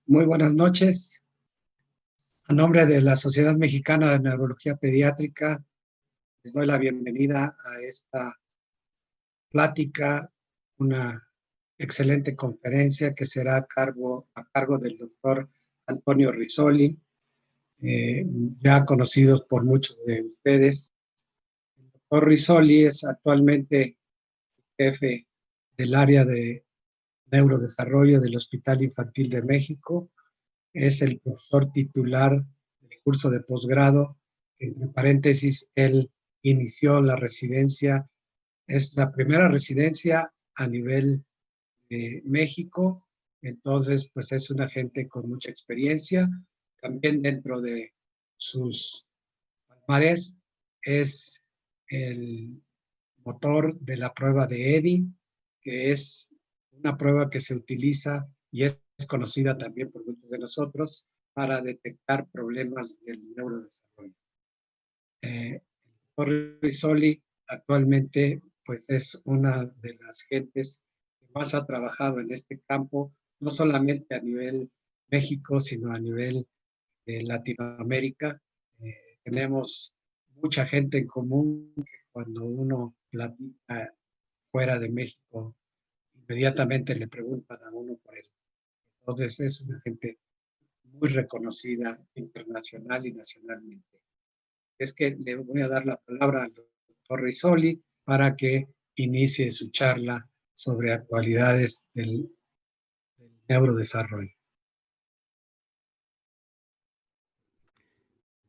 Muy buenas noches. A nombre de la Sociedad Mexicana de Neurología Pediátrica, les doy la bienvenida a esta plática, una excelente conferencia que será a cargo del doctor Antonio Risoli, ya conocidos por muchos de ustedes. El doctor Risoli es actualmente jefe del área de neurodesarrollo del Hospital Infantil de México. Es el profesor titular del curso de posgrado. Entre paréntesis, él inició la residencia, es la primera residencia a nivel de México, entonces pues es una gente con mucha experiencia. También dentro de sus palmares es el motor de la prueba de EDI, que es una prueba que se utiliza y es conocida también por muchos de nosotros para detectar problemas del neurodesarrollo. El doctor Risoli actualmente pues es una de las gentes que más ha trabajado en este campo, no solamente a nivel México, sino a nivel de Latinoamérica. Tenemos mucha gente en común que cuando uno platica fuera de México, inmediatamente le preguntan a uno por él. Entonces es una gente muy reconocida internacional y nacionalmente. Es que le voy a dar la palabra al doctor Risoli para que inicie su charla sobre actualidades del neurodesarrollo.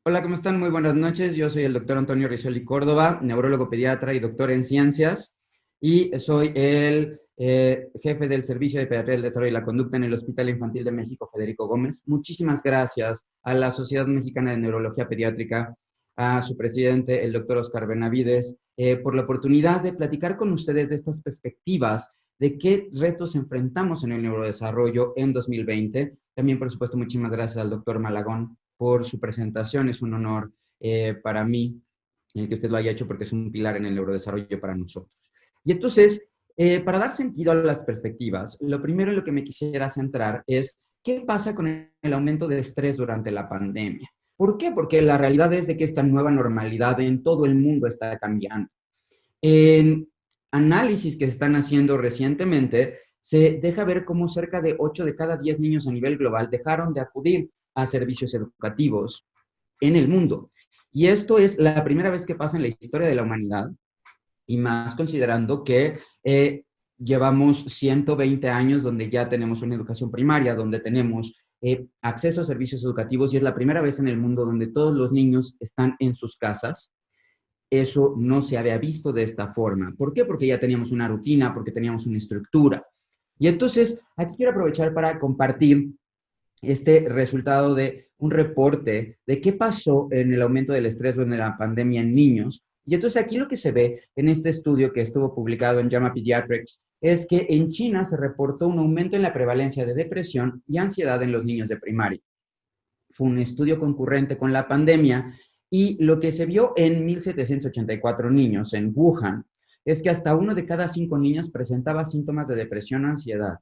Hola, ¿cómo están? Muy buenas noches. Yo soy el doctor Antonio Risoli Córdoba, neurólogo pediatra y doctor en ciencias, y soy el jefe del Servicio de Pediatría del Desarrollo y la Conducta en el Hospital Infantil de México, Federico Gómez. Muchísimas gracias a la Sociedad Mexicana de Neurología Pediátrica, a su presidente, el doctor Oscar Benavides, por la oportunidad de platicar con ustedes de estas perspectivas de qué retos enfrentamos en el neurodesarrollo en 2020. También, por supuesto, muchísimas gracias al doctor Malagón por su presentación. Es un honor para mí que usted lo haya hecho porque es un pilar en el neurodesarrollo para nosotros. Y entonces, para dar sentido a las perspectivas, lo primero en lo que me quisiera centrar es qué pasa con el aumento de estrés durante la pandemia. ¿Por qué? Porque la realidad es de que esta nueva normalidad en todo el mundo está cambiando. En análisis que se están haciendo recientemente, se deja ver cómo cerca de 8 de cada 10 niños a nivel global dejaron de acudir a servicios educativos en el mundo. Y esto es la primera vez que pasa en la historia de la humanidad, y más considerando que llevamos 120 años donde ya tenemos una educación primaria, donde tenemos acceso a servicios educativos, y es la primera vez en el mundo donde todos los niños están en sus casas. Eso no se había visto de esta forma. ¿Por qué? Porque ya teníamos una rutina, porque teníamos una estructura. Y entonces, aquí quiero aprovechar para compartir este resultado de un reporte de qué pasó en el aumento del estrés durante la pandemia en niños. Y entonces aquí lo que se ve en este estudio que estuvo publicado en JAMA Pediatrics es que en China se reportó un aumento en la prevalencia de depresión y ansiedad en los niños de primaria. Fue un estudio concurrente con la pandemia, y lo que se vio en 1,784 niños en Wuhan es que hasta 1 de cada 5 niños presentaba síntomas de depresión o ansiedad.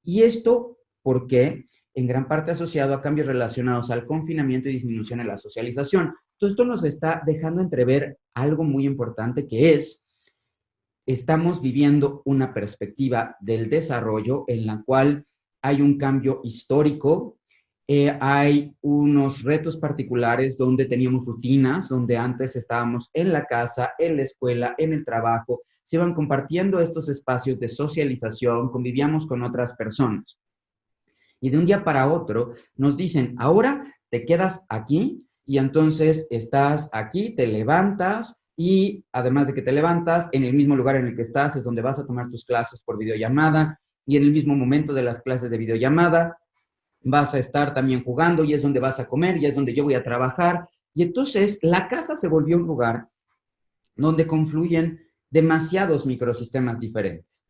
Y esto, ¿por qué? En gran parte asociado a cambios relacionados al confinamiento y disminución en la socialización. Entonces, esto nos está dejando entrever algo muy importante, que es, estamos viviendo una perspectiva del desarrollo en la cual hay un cambio histórico. Hay unos retos particulares donde teníamos rutinas, donde antes estábamos en la casa, en la escuela, en el trabajo, se iban compartiendo estos espacios de socialización, convivíamos con otras personas. Y de un día para otro nos dicen, ahora te quedas aquí, y entonces estás aquí, te levantas, y además de que te levantas, en el mismo lugar en el que estás es donde vas a tomar tus clases por videollamada, y en el mismo momento de las clases de videollamada vas a estar también jugando, y es donde vas a comer, y es donde yo voy a trabajar. Y entonces la casa se volvió un lugar donde confluyen demasiados microsistemas diferentes.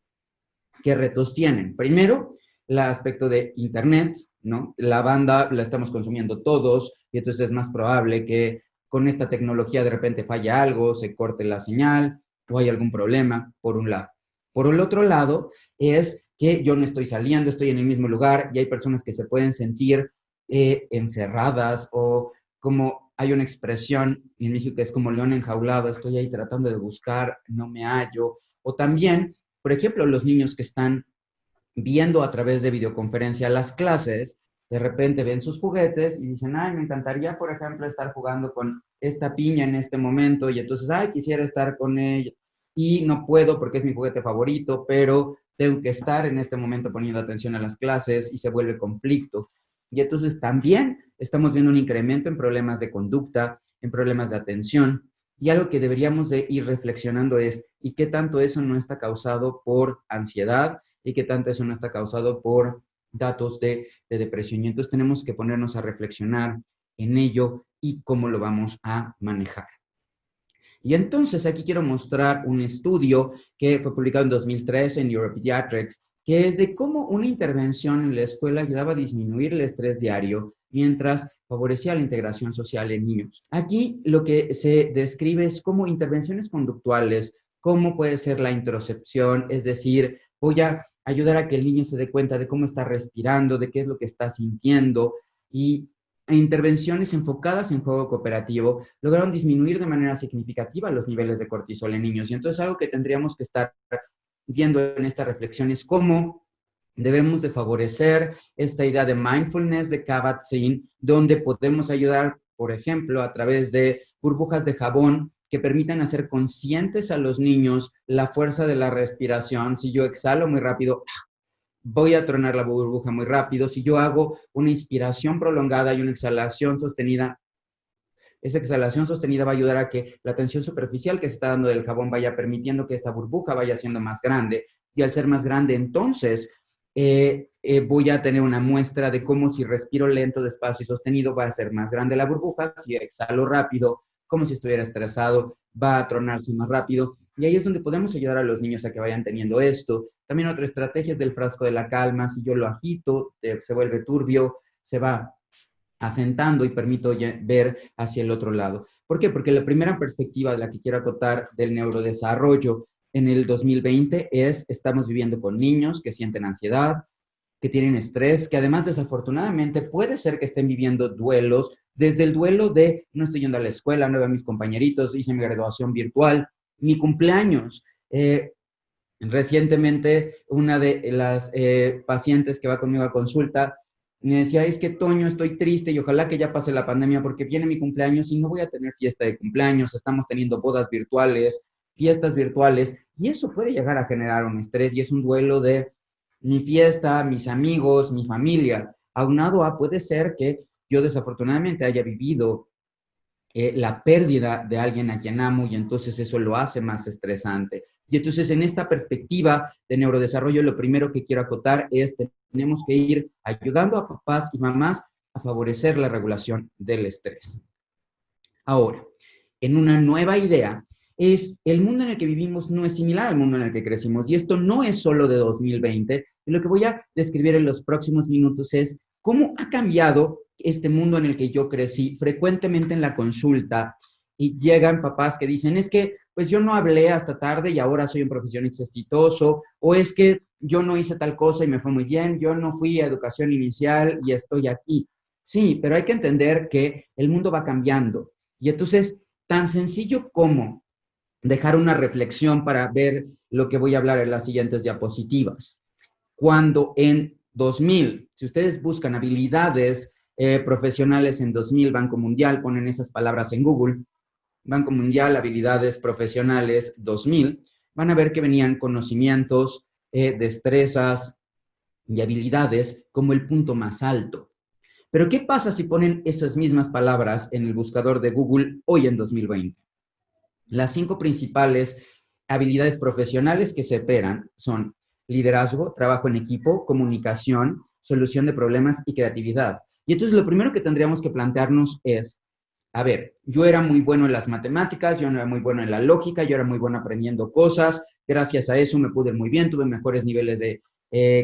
¿Qué retos tienen? Primero, el aspecto de Internet, ¿no? La banda la estamos consumiendo todos, y entonces es más probable que con esta tecnología de repente falle algo, se corte la señal o hay algún problema, por un lado. Por el otro lado, es que yo no estoy saliendo, estoy en el mismo lugar, y hay personas que se pueden sentir encerradas, o como hay una expresión en México que es como león enjaulado, estoy ahí tratando de buscar, no me hallo. O también, por ejemplo, los niños que están viendo a través de videoconferencia las clases, de repente ven sus juguetes y dicen, ay, me encantaría, por ejemplo, estar jugando con esta piña en este momento, y entonces, ay, quisiera estar con ella, y no puedo porque es mi juguete favorito, pero tengo que estar en este momento poniendo atención a las clases, y se vuelve conflicto. Y entonces también estamos viendo un incremento en problemas de conducta, en problemas de atención, y algo que deberíamos de ir reflexionando es, ¿y qué tanto eso no está causado por ansiedad? ¿Y qué tanto eso no está causado por datos de depresión? Y entonces tenemos que ponernos a reflexionar en ello y cómo lo vamos a manejar. Y entonces aquí quiero mostrar un estudio que fue publicado en 2013 en Neuropediatrics, que es de cómo una intervención en la escuela ayudaba a disminuir el estrés diario mientras favorecía la integración social en niños. Aquí lo que se describe es cómo intervenciones conductuales, cómo puede ser la introspección, es decir, voy a ayudar a que el niño se dé cuenta de cómo está respirando, de qué es lo que está sintiendo, y intervenciones enfocadas en juego cooperativo lograron disminuir de manera significativa los niveles de cortisol en niños. Y entonces algo que tendríamos que estar viendo en esta reflexión es cómo debemos de favorecer esta idea de mindfulness de Kabat-Zinn, donde podemos ayudar, por ejemplo, a través de burbujas de jabón que permitan hacer conscientes a los niños la fuerza de la respiración. Si yo exhalo muy rápido, voy a tronar la burbuja muy rápido. Si yo hago una inspiración prolongada y una exhalación sostenida, esa exhalación sostenida va a ayudar a que la tensión superficial que se está dando del jabón vaya permitiendo que esta burbuja vaya siendo más grande. Y al ser más grande, entonces voy a tener una muestra de cómo si respiro lento, despacio y sostenido, va a ser más grande la burbuja. Si exhalo rápido, como si estuviera estresado, va a tronarse más rápido. Y ahí es donde podemos ayudar a los niños a que vayan teniendo esto. También otra estrategia es del frasco de la calma. Si yo lo agito, se vuelve turbio, se va asentando y permito ver hacia el otro lado. ¿Por qué? Porque la primera perspectiva de la que quiero acotar del neurodesarrollo en el 2020 es, estamos viviendo con niños que sienten ansiedad, que tienen estrés, que además desafortunadamente puede ser que estén viviendo duelos, desde el duelo de no estoy yendo a la escuela, no veo a mis compañeritos, hice mi graduación virtual, mi cumpleaños. Recientemente, una de las pacientes que va conmigo a consulta me decía, es que Toño, estoy triste y ojalá que ya pase la pandemia porque viene mi cumpleaños y no voy a tener fiesta de cumpleaños, estamos teniendo bodas virtuales, fiestas virtuales, y eso puede llegar a generar un estrés y es un duelo de mi fiesta, mis amigos, mi familia. Aunado a, puede ser que yo desafortunadamente haya vivido la pérdida de alguien a quien amo y entonces eso lo hace más estresante. Y entonces en esta perspectiva de neurodesarrollo, lo primero que quiero acotar es que tenemos que ir ayudando a papás y mamás a favorecer la regulación del estrés. Ahora, en una nueva idea, es el mundo en el que vivimos no es similar al mundo en el que crecimos, y esto no es solo de 2020. Y lo que voy a describir en los próximos minutos es cómo ha cambiado este mundo en el que yo crecí. Frecuentemente en la consulta y llegan papás que dicen, es que pues yo no hablé hasta tarde y ahora soy un profesionista exitoso, o es que yo no hice tal cosa y me fue muy bien, yo no fui a educación inicial y estoy aquí. Sí, pero hay que entender que el mundo va cambiando. Y entonces, tan sencillo como dejar una reflexión para ver lo que voy a hablar en las siguientes diapositivas. Cuando en 2000, si ustedes buscan habilidades profesionales en 2000, Banco Mundial, ponen esas palabras en Google, Banco Mundial, habilidades profesionales 2000, van a ver que venían conocimientos, destrezas y habilidades como el punto más alto. Pero ¿qué pasa si ponen esas mismas palabras en el buscador de Google hoy en 2020? Las 5 principales habilidades profesionales que se esperan son liderazgo, trabajo en equipo, comunicación, solución de problemas y creatividad. Y entonces lo primero que tendríamos que plantearnos es, a ver, yo era muy bueno en las matemáticas, yo no era muy bueno en la lógica, yo era muy bueno aprendiendo cosas, gracias a eso me pude ir muy bien, tuve mejores niveles de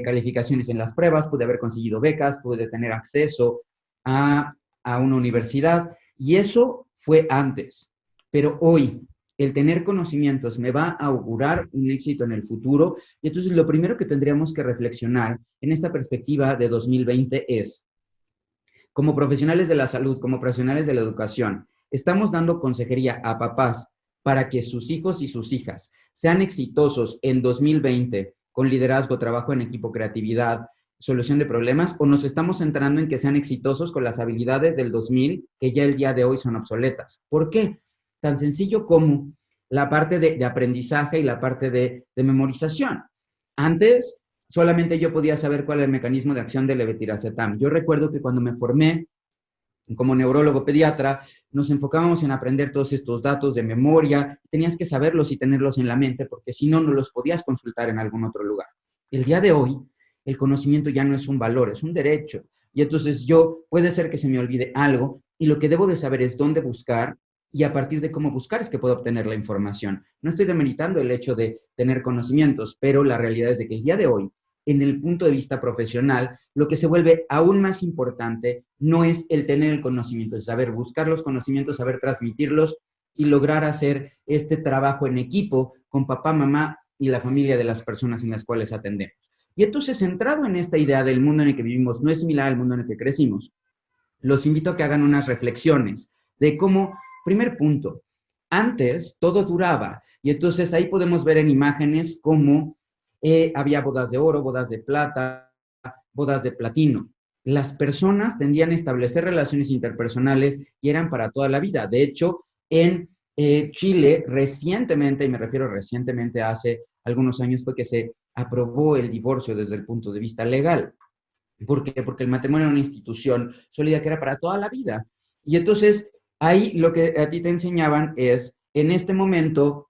calificaciones en las pruebas, pude haber conseguido becas, pude tener acceso a una universidad, y eso fue antes. Pero hoy, el tener conocimientos me va a augurar un éxito en el futuro. Y entonces lo primero que tendríamos que reflexionar en esta perspectiva de 2020 es, como profesionales de la salud, como profesionales de la educación, estamos dando consejería a papás para que sus hijos y sus hijas sean exitosos en 2020 con liderazgo, trabajo en equipo, creatividad, solución de problemas, o nos estamos centrando en que sean exitosos con las habilidades del 2000 que ya el día de hoy son obsoletas. ¿Por qué? Tan sencillo como la parte de aprendizaje y la parte de memorización. Antes, solamente yo podía saber cuál era el mecanismo de acción del levetiracetam. Yo recuerdo que cuando me formé como neurólogo pediatra, nos enfocábamos en aprender todos estos datos de memoria, tenías que saberlos y tenerlos en la mente, porque si no, no los podías consultar en algún otro lugar. El día de hoy, el conocimiento ya no es un valor, es un derecho. Y entonces puede ser que se me olvide algo, y lo que debo de saber es dónde buscar, y a partir de cómo buscar es que puedo obtener la información. No estoy demeritando el hecho de tener conocimientos, pero la realidad es de que el día de hoy, en el punto de vista profesional, lo que se vuelve aún más importante no es el tener el conocimiento, el saber buscar los conocimientos, saber transmitirlos y lograr hacer este trabajo en equipo con papá, mamá y la familia de las personas en las cuales atendemos. Y entonces, centrado en esta idea del mundo en el que vivimos, no es similar al mundo en el que crecimos, los invito a que hagan unas reflexiones de cómo, primer punto, antes todo duraba, y entonces ahí podemos ver en imágenes cómo había bodas de oro, bodas de plata, bodas de platino. Las personas tendían a establecer relaciones interpersonales y eran para toda la vida. De hecho, en Chile recientemente, y me refiero recientemente hace algunos años, fue que se aprobó el divorcio desde el punto de vista legal. ¿Por qué? Porque el matrimonio era una institución sólida que era para toda la vida. Y entonces, ahí lo que a ti te enseñaban es, en este momento,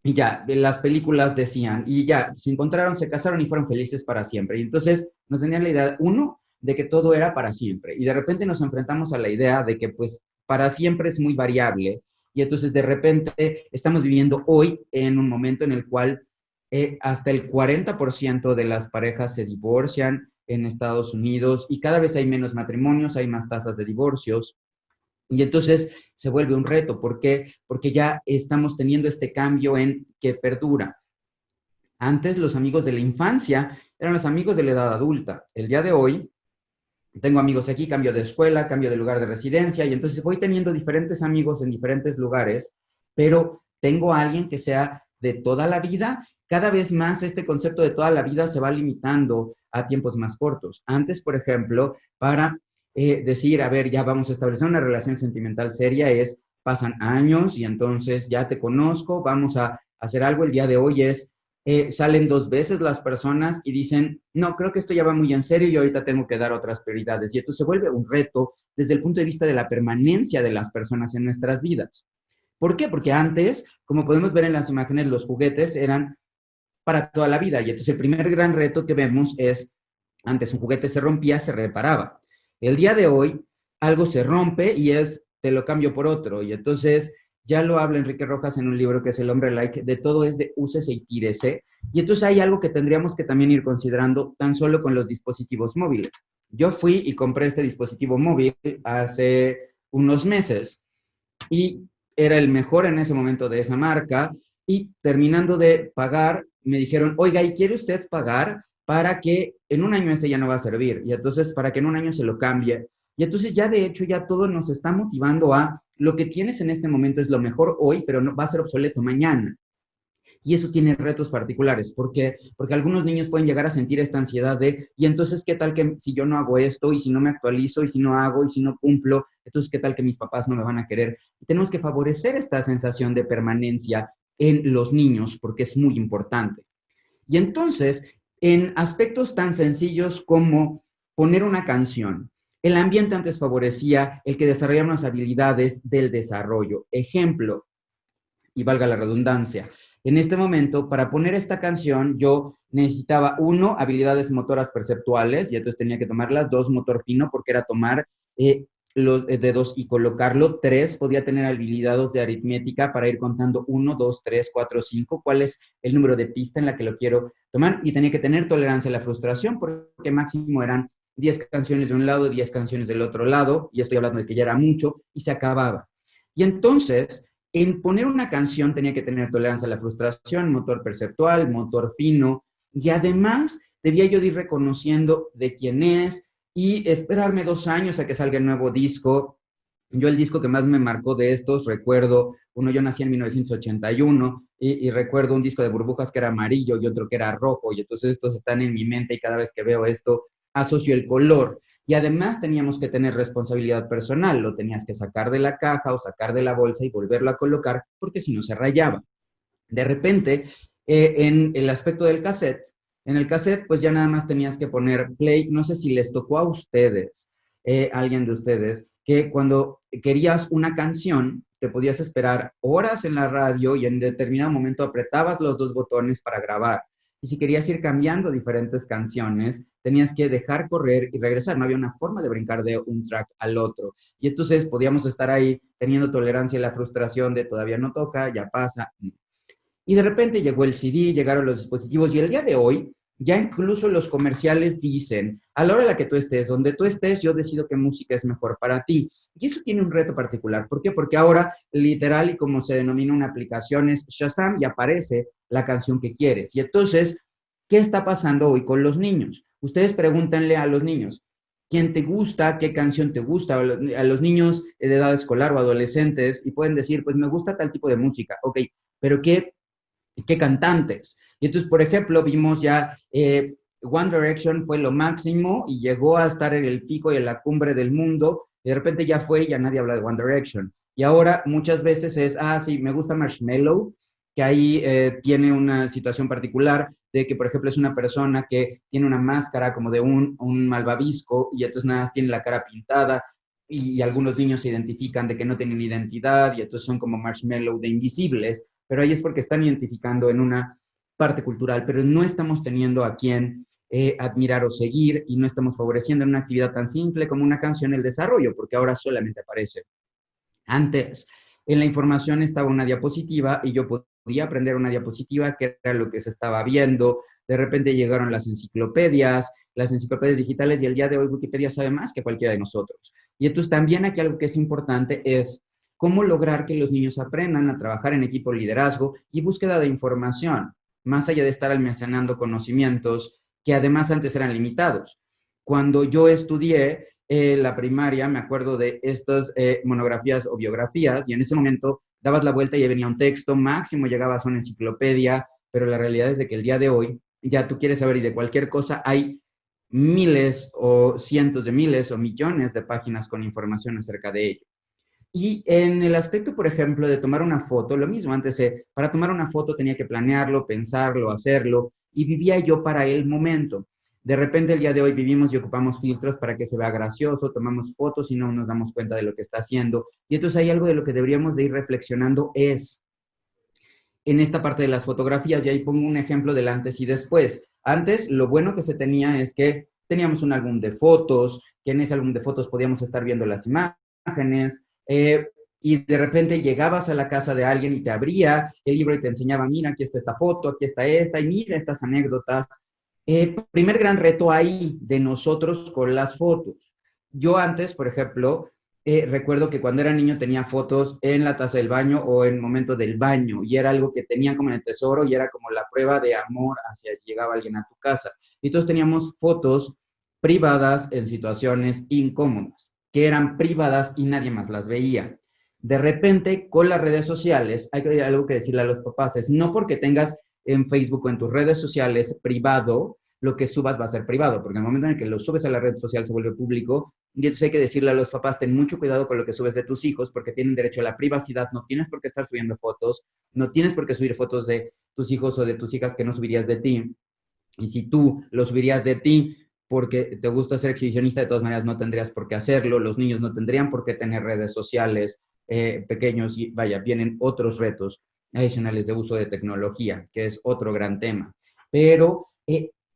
y ya, las películas decían, y ya, se encontraron, se casaron y fueron felices para siempre. Y entonces nos tenían la idea, uno, de que todo era para siempre. Y de repente nos enfrentamos a la idea de que, pues, para siempre es muy variable. Y entonces, de repente, estamos viviendo hoy en un momento en el cual hasta el 40% de las parejas se divorcian en Estados Unidos y cada vez hay menos matrimonios, hay más tasas de divorcios. Y entonces se vuelve un reto. ¿Por qué? Porque ya estamos teniendo este cambio en que perdura. Antes los amigos de la infancia eran los amigos de la edad adulta. El día de hoy tengo amigos aquí, cambio de escuela, cambio de lugar de residencia y entonces voy teniendo diferentes amigos en diferentes lugares, pero tengo a alguien que sea de toda la vida. Cada vez más este concepto de toda la vida se va limitando a tiempos más cortos. Antes, por ejemplo, para decir, a ver, ya vamos a establecer una relación sentimental seria, pasan años y entonces ya te conozco, vamos a hacer algo. El día de hoy salen 2 veces las personas y dicen, no, creo que esto ya va muy en serio y ahorita tengo que dar otras prioridades. Y esto se vuelve un reto desde el punto de vista de la permanencia de las personas en nuestras vidas. ¿Por qué? Porque antes, como podemos ver en las imágenes, los juguetes eran para toda la vida. Y entonces el primer gran reto que vemos es, antes un juguete se rompía, se reparaba. El día de hoy, algo se rompe y te lo cambio por otro. Y entonces, ya lo habla Enrique Rojas en un libro que es El hombre like, de todo es de úsese y tírese. Y entonces hay algo que tendríamos que también ir considerando tan solo con los dispositivos móviles. Yo fui y compré este dispositivo móvil hace unos meses y era el mejor en ese momento de esa marca y terminando de pagar, me dijeron, oiga, ¿y quiere usted pagar para que en un año ese ya no va a servir? Y entonces, para que en un año se lo cambie. Y entonces ya de hecho ya todo nos está motivando a lo que tienes en este momento es lo mejor hoy, pero no va a ser obsoleto mañana. Y eso tiene retos particulares, porque algunos niños pueden llegar a sentir esta ansiedad y entonces, ¿qué tal que si yo no hago esto, y si no me actualizo, y si no hago, y si no cumplo, entonces, ¿qué tal que mis papás no me van a querer? Y tenemos que favorecer esta sensación de permanencia en los niños, porque es muy importante. Y entonces, en aspectos tan sencillos como poner una canción, el ambiente antes favorecía el que desarrolláramos habilidades del desarrollo. Ejemplo, y valga la redundancia, en este momento, para poner esta canción, yo necesitaba, 1, habilidades motoras perceptuales, y entonces tenía que tomarlas, 2, motor fino, porque era tomar los dedos y colocarlo, 3, podía tener habilidades de aritmética para ir contando 1, 2, 3, 4, 5, cuál es el número de pista en la que lo quiero tomar, y tenía que tener tolerancia a la frustración, porque máximo eran 10 canciones de un lado, 10 canciones del otro lado, y estoy hablando de que ya era mucho, y se acababa. Y entonces, en poner una canción tenía que tener tolerancia a la frustración, motor perceptual, motor fino, y además debía yo de ir reconociendo de quién es y esperarme 2 años a que salga el nuevo disco. Yo el disco que más me marcó de estos, recuerdo, yo nací en 1981 y recuerdo un disco de Burbujas que era amarillo y otro que era rojo, y entonces estos están en mi mente y cada vez que veo esto asocio el color. Y además teníamos que tener responsabilidad personal, lo tenías que sacar de la caja o sacar de la bolsa y volverlo a colocar porque si no se rayaba. De repente, en el aspecto del cassette, en el cassette pues ya nada más tenías que poner play, no sé si les tocó a ustedes, alguien de ustedes, que cuando querías una canción, te podías esperar horas en la radio y en determinado momento apretabas los dos botones para grabar. Y si querías ir cambiando diferentes canciones, tenías que dejar correr y regresar. No había una forma de brincar de un track al otro. Y entonces podíamos estar ahí teniendo tolerancia a la frustración de todavía no toca, ya pasa. Y de repente llegó el CD, llegaron los dispositivos y el día de hoy ya incluso los comerciales dicen, a la hora en la que tú estés, donde tú estés, yo decido qué música es mejor para ti. Y eso tiene un reto particular. ¿Por qué? Porque ahora, literal, y como se denomina una aplicación, es Shazam y aparece la canción que quieres. Y entonces, ¿qué está pasando hoy con los niños? Ustedes pregúntenle a los niños, ¿quién te gusta? ¿Qué canción te gusta? A los niños de edad escolar o adolescentes, y pueden decir, pues me gusta tal tipo de música. Ok, pero ¿qué cantantes? Y entonces, por ejemplo, vimos ya One Direction fue lo máximo y llegó a estar en el pico y en la cumbre del mundo, y de repente ya fue y ya nadie habla de One Direction. Y ahora muchas veces es, sí, me gusta Marshmello, que ahí tiene una situación particular de que, por ejemplo, es una persona que tiene una máscara como de un malvavisco y entonces nada más tiene la cara pintada y algunos niños se identifican de que no tienen identidad y entonces son como Marshmello de invisibles, pero ahí es porque están identificando en una parte cultural, pero no estamos teniendo a quien admirar o seguir y no estamos favoreciendo en una actividad tan simple como una canción el desarrollo, porque ahora solamente aparece. Antes, en la información estaba una diapositiva y yo podía aprender una diapositiva, que era lo que se estaba viendo. De repente llegaron las enciclopedias digitales y el día de hoy Wikipedia sabe más que cualquiera de nosotros. Y entonces también aquí algo que es importante es cómo lograr que los niños aprendan a trabajar en equipo, liderazgo y búsqueda de información, más allá de estar almacenando conocimientos que además antes eran limitados. Cuando yo estudié la primaria, me acuerdo de estas monografías o biografías, y en ese momento dabas la vuelta y venía un texto, máximo llegabas a una enciclopedia, pero la realidad es de que el día de hoy ya tú quieres saber y de cualquier cosa hay miles o cientos de miles o millones de páginas con información acerca de ello. Y en el aspecto, por ejemplo, de tomar una foto, lo mismo, antes para tomar una foto tenía que planearlo, pensarlo, hacerlo, y vivía yo para el momento. De repente el día de hoy vivimos y ocupamos filtros para que se vea gracioso, tomamos fotos y no nos damos cuenta de lo que está haciendo. Y entonces hay algo de lo que deberíamos de ir reflexionando es en esta parte de las fotografías, y ahí pongo un ejemplo del antes y después. Antes, lo bueno que se tenía es que teníamos un álbum de fotos, que en ese álbum de fotos podíamos estar viendo las imágenes, y de repente llegabas a la casa de alguien y te abría el libro y te enseñaba, mira, aquí está esta foto, aquí está esta, y mira estas anécdotas. Primer gran reto ahí de nosotros con las fotos. Yo antes, por ejemplo, recuerdo que cuando era niño tenía fotos en la taza del baño o en el momento del baño, y era algo que tenían como en el tesoro y era como la prueba de amor hacia que llegaba alguien a tu casa. Y todos teníamos fotos privadas en situaciones incómodas, que eran privadas y nadie más las veía. De repente, con las redes sociales, hay algo que decirle a los papás, es no porque tengas en Facebook o en tus redes sociales privado, lo que subas va a ser privado, porque en el momento en el que lo subes a la red social se vuelve público, y entonces hay que decirle a los papás, ten mucho cuidado con lo que subes de tus hijos, porque tienen derecho a la privacidad, no tienes por qué estar subiendo fotos, no tienes por qué subir fotos de tus hijos o de tus hijas que no subirías de ti, y si tú lo subirías de ti porque te gusta ser exhibicionista, de todas maneras no tendrías por qué hacerlo, los niños no tendrían por qué tener redes sociales pequeños, y vaya, vienen otros retos adicionales de uso de tecnología, que es otro gran tema. Pero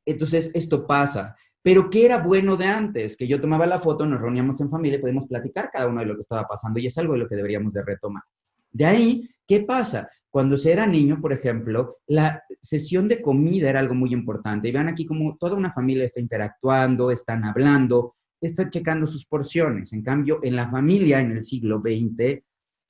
entonces esto pasa. Pero ¿qué era bueno de antes? Que yo tomaba la foto, nos reuníamos en familia y podíamos platicar cada uno de lo que estaba pasando, y es algo de lo que deberíamos de retomar. De ahí, ¿qué pasa? Cuando se era niño, por ejemplo, la sesión de comida era algo muy importante. Y vean aquí como toda una familia está interactuando, están hablando, están checando sus porciones. En cambio, en la familia, en el siglo XX,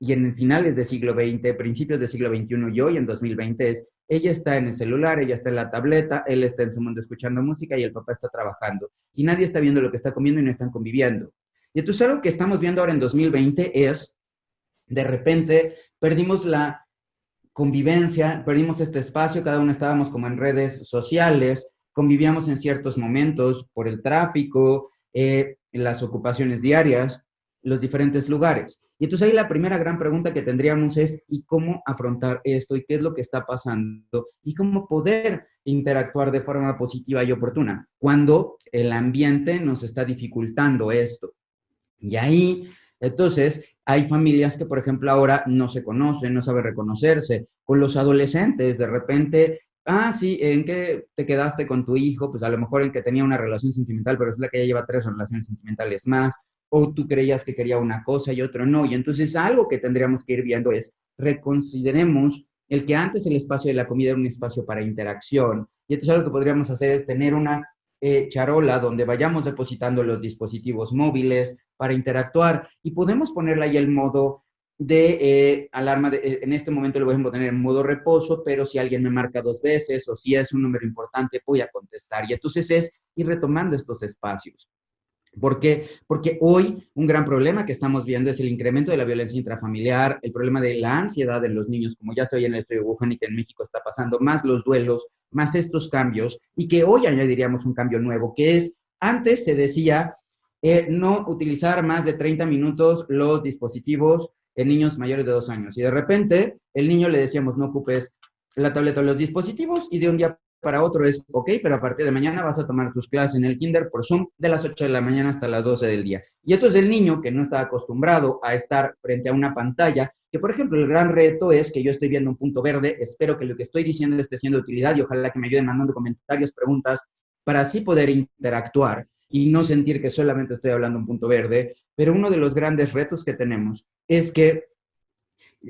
y en finales del siglo XX, principios del siglo XXI y hoy en 2020 es, ella está en el celular, ella está en la tableta, él está en su mundo escuchando música y el papá está trabajando. Y nadie está viendo lo que está comiendo y no están conviviendo. Y entonces algo que estamos viendo ahora en 2020 es, de repente, perdimos la convivencia, perdimos este espacio, cada uno estábamos como en redes sociales, convivíamos en ciertos momentos por el tráfico, las ocupaciones diarias, los diferentes lugares. Y entonces ahí la primera gran pregunta que tendríamos es, ¿y cómo afrontar esto? ¿Y qué es lo que está pasando? ¿Y cómo poder interactuar de forma positiva y oportuna cuando el ambiente nos está dificultando esto? Y ahí, entonces, hay familias que, por ejemplo, ahora no se conocen, no saben reconocerse. Con los adolescentes, de repente, sí, ¿en qué te quedaste con tu hijo? Pues a lo mejor en que tenía una relación sentimental, pero es la que ya lleva 3 relaciones sentimentales más. O tú creías que quería una cosa y otro no. Y entonces algo que tendríamos que ir viendo es, reconsideremos el que antes el espacio de la comida era un espacio para interacción. Y entonces algo que podríamos hacer es tener una charola donde vayamos depositando los dispositivos móviles para interactuar y podemos ponerle ahí el modo de alarma, en este momento lo voy a poner en modo reposo, pero si alguien me marca 2 veces o si es un número importante voy a contestar. Y entonces es ir retomando estos espacios. ¿Por qué? Porque hoy un gran problema que estamos viendo es el incremento de la violencia intrafamiliar, el problema de la ansiedad de los niños, como ya se oye en el estudio de Wuhan y que en México está pasando, más los duelos, más estos cambios, y que hoy añadiríamos un cambio nuevo, que es, antes se decía no utilizar más de 30 minutos los dispositivos en niños mayores de 2 años, y de repente el niño le decíamos no ocupes la tableta o los dispositivos, y de un día para otro es, ok, pero a partir de mañana vas a tomar tus clases en el kinder por Zoom de las 8 de la mañana hasta las 12 del día. Y entonces el niño que no está acostumbrado a estar frente a una pantalla, que por ejemplo el gran reto es que yo estoy viendo un punto verde, espero que lo que estoy diciendo esté siendo de utilidad y ojalá que me ayuden mandando comentarios, preguntas, para así poder interactuar y no sentir que solamente estoy hablando un punto verde. Pero uno de los grandes retos que tenemos es que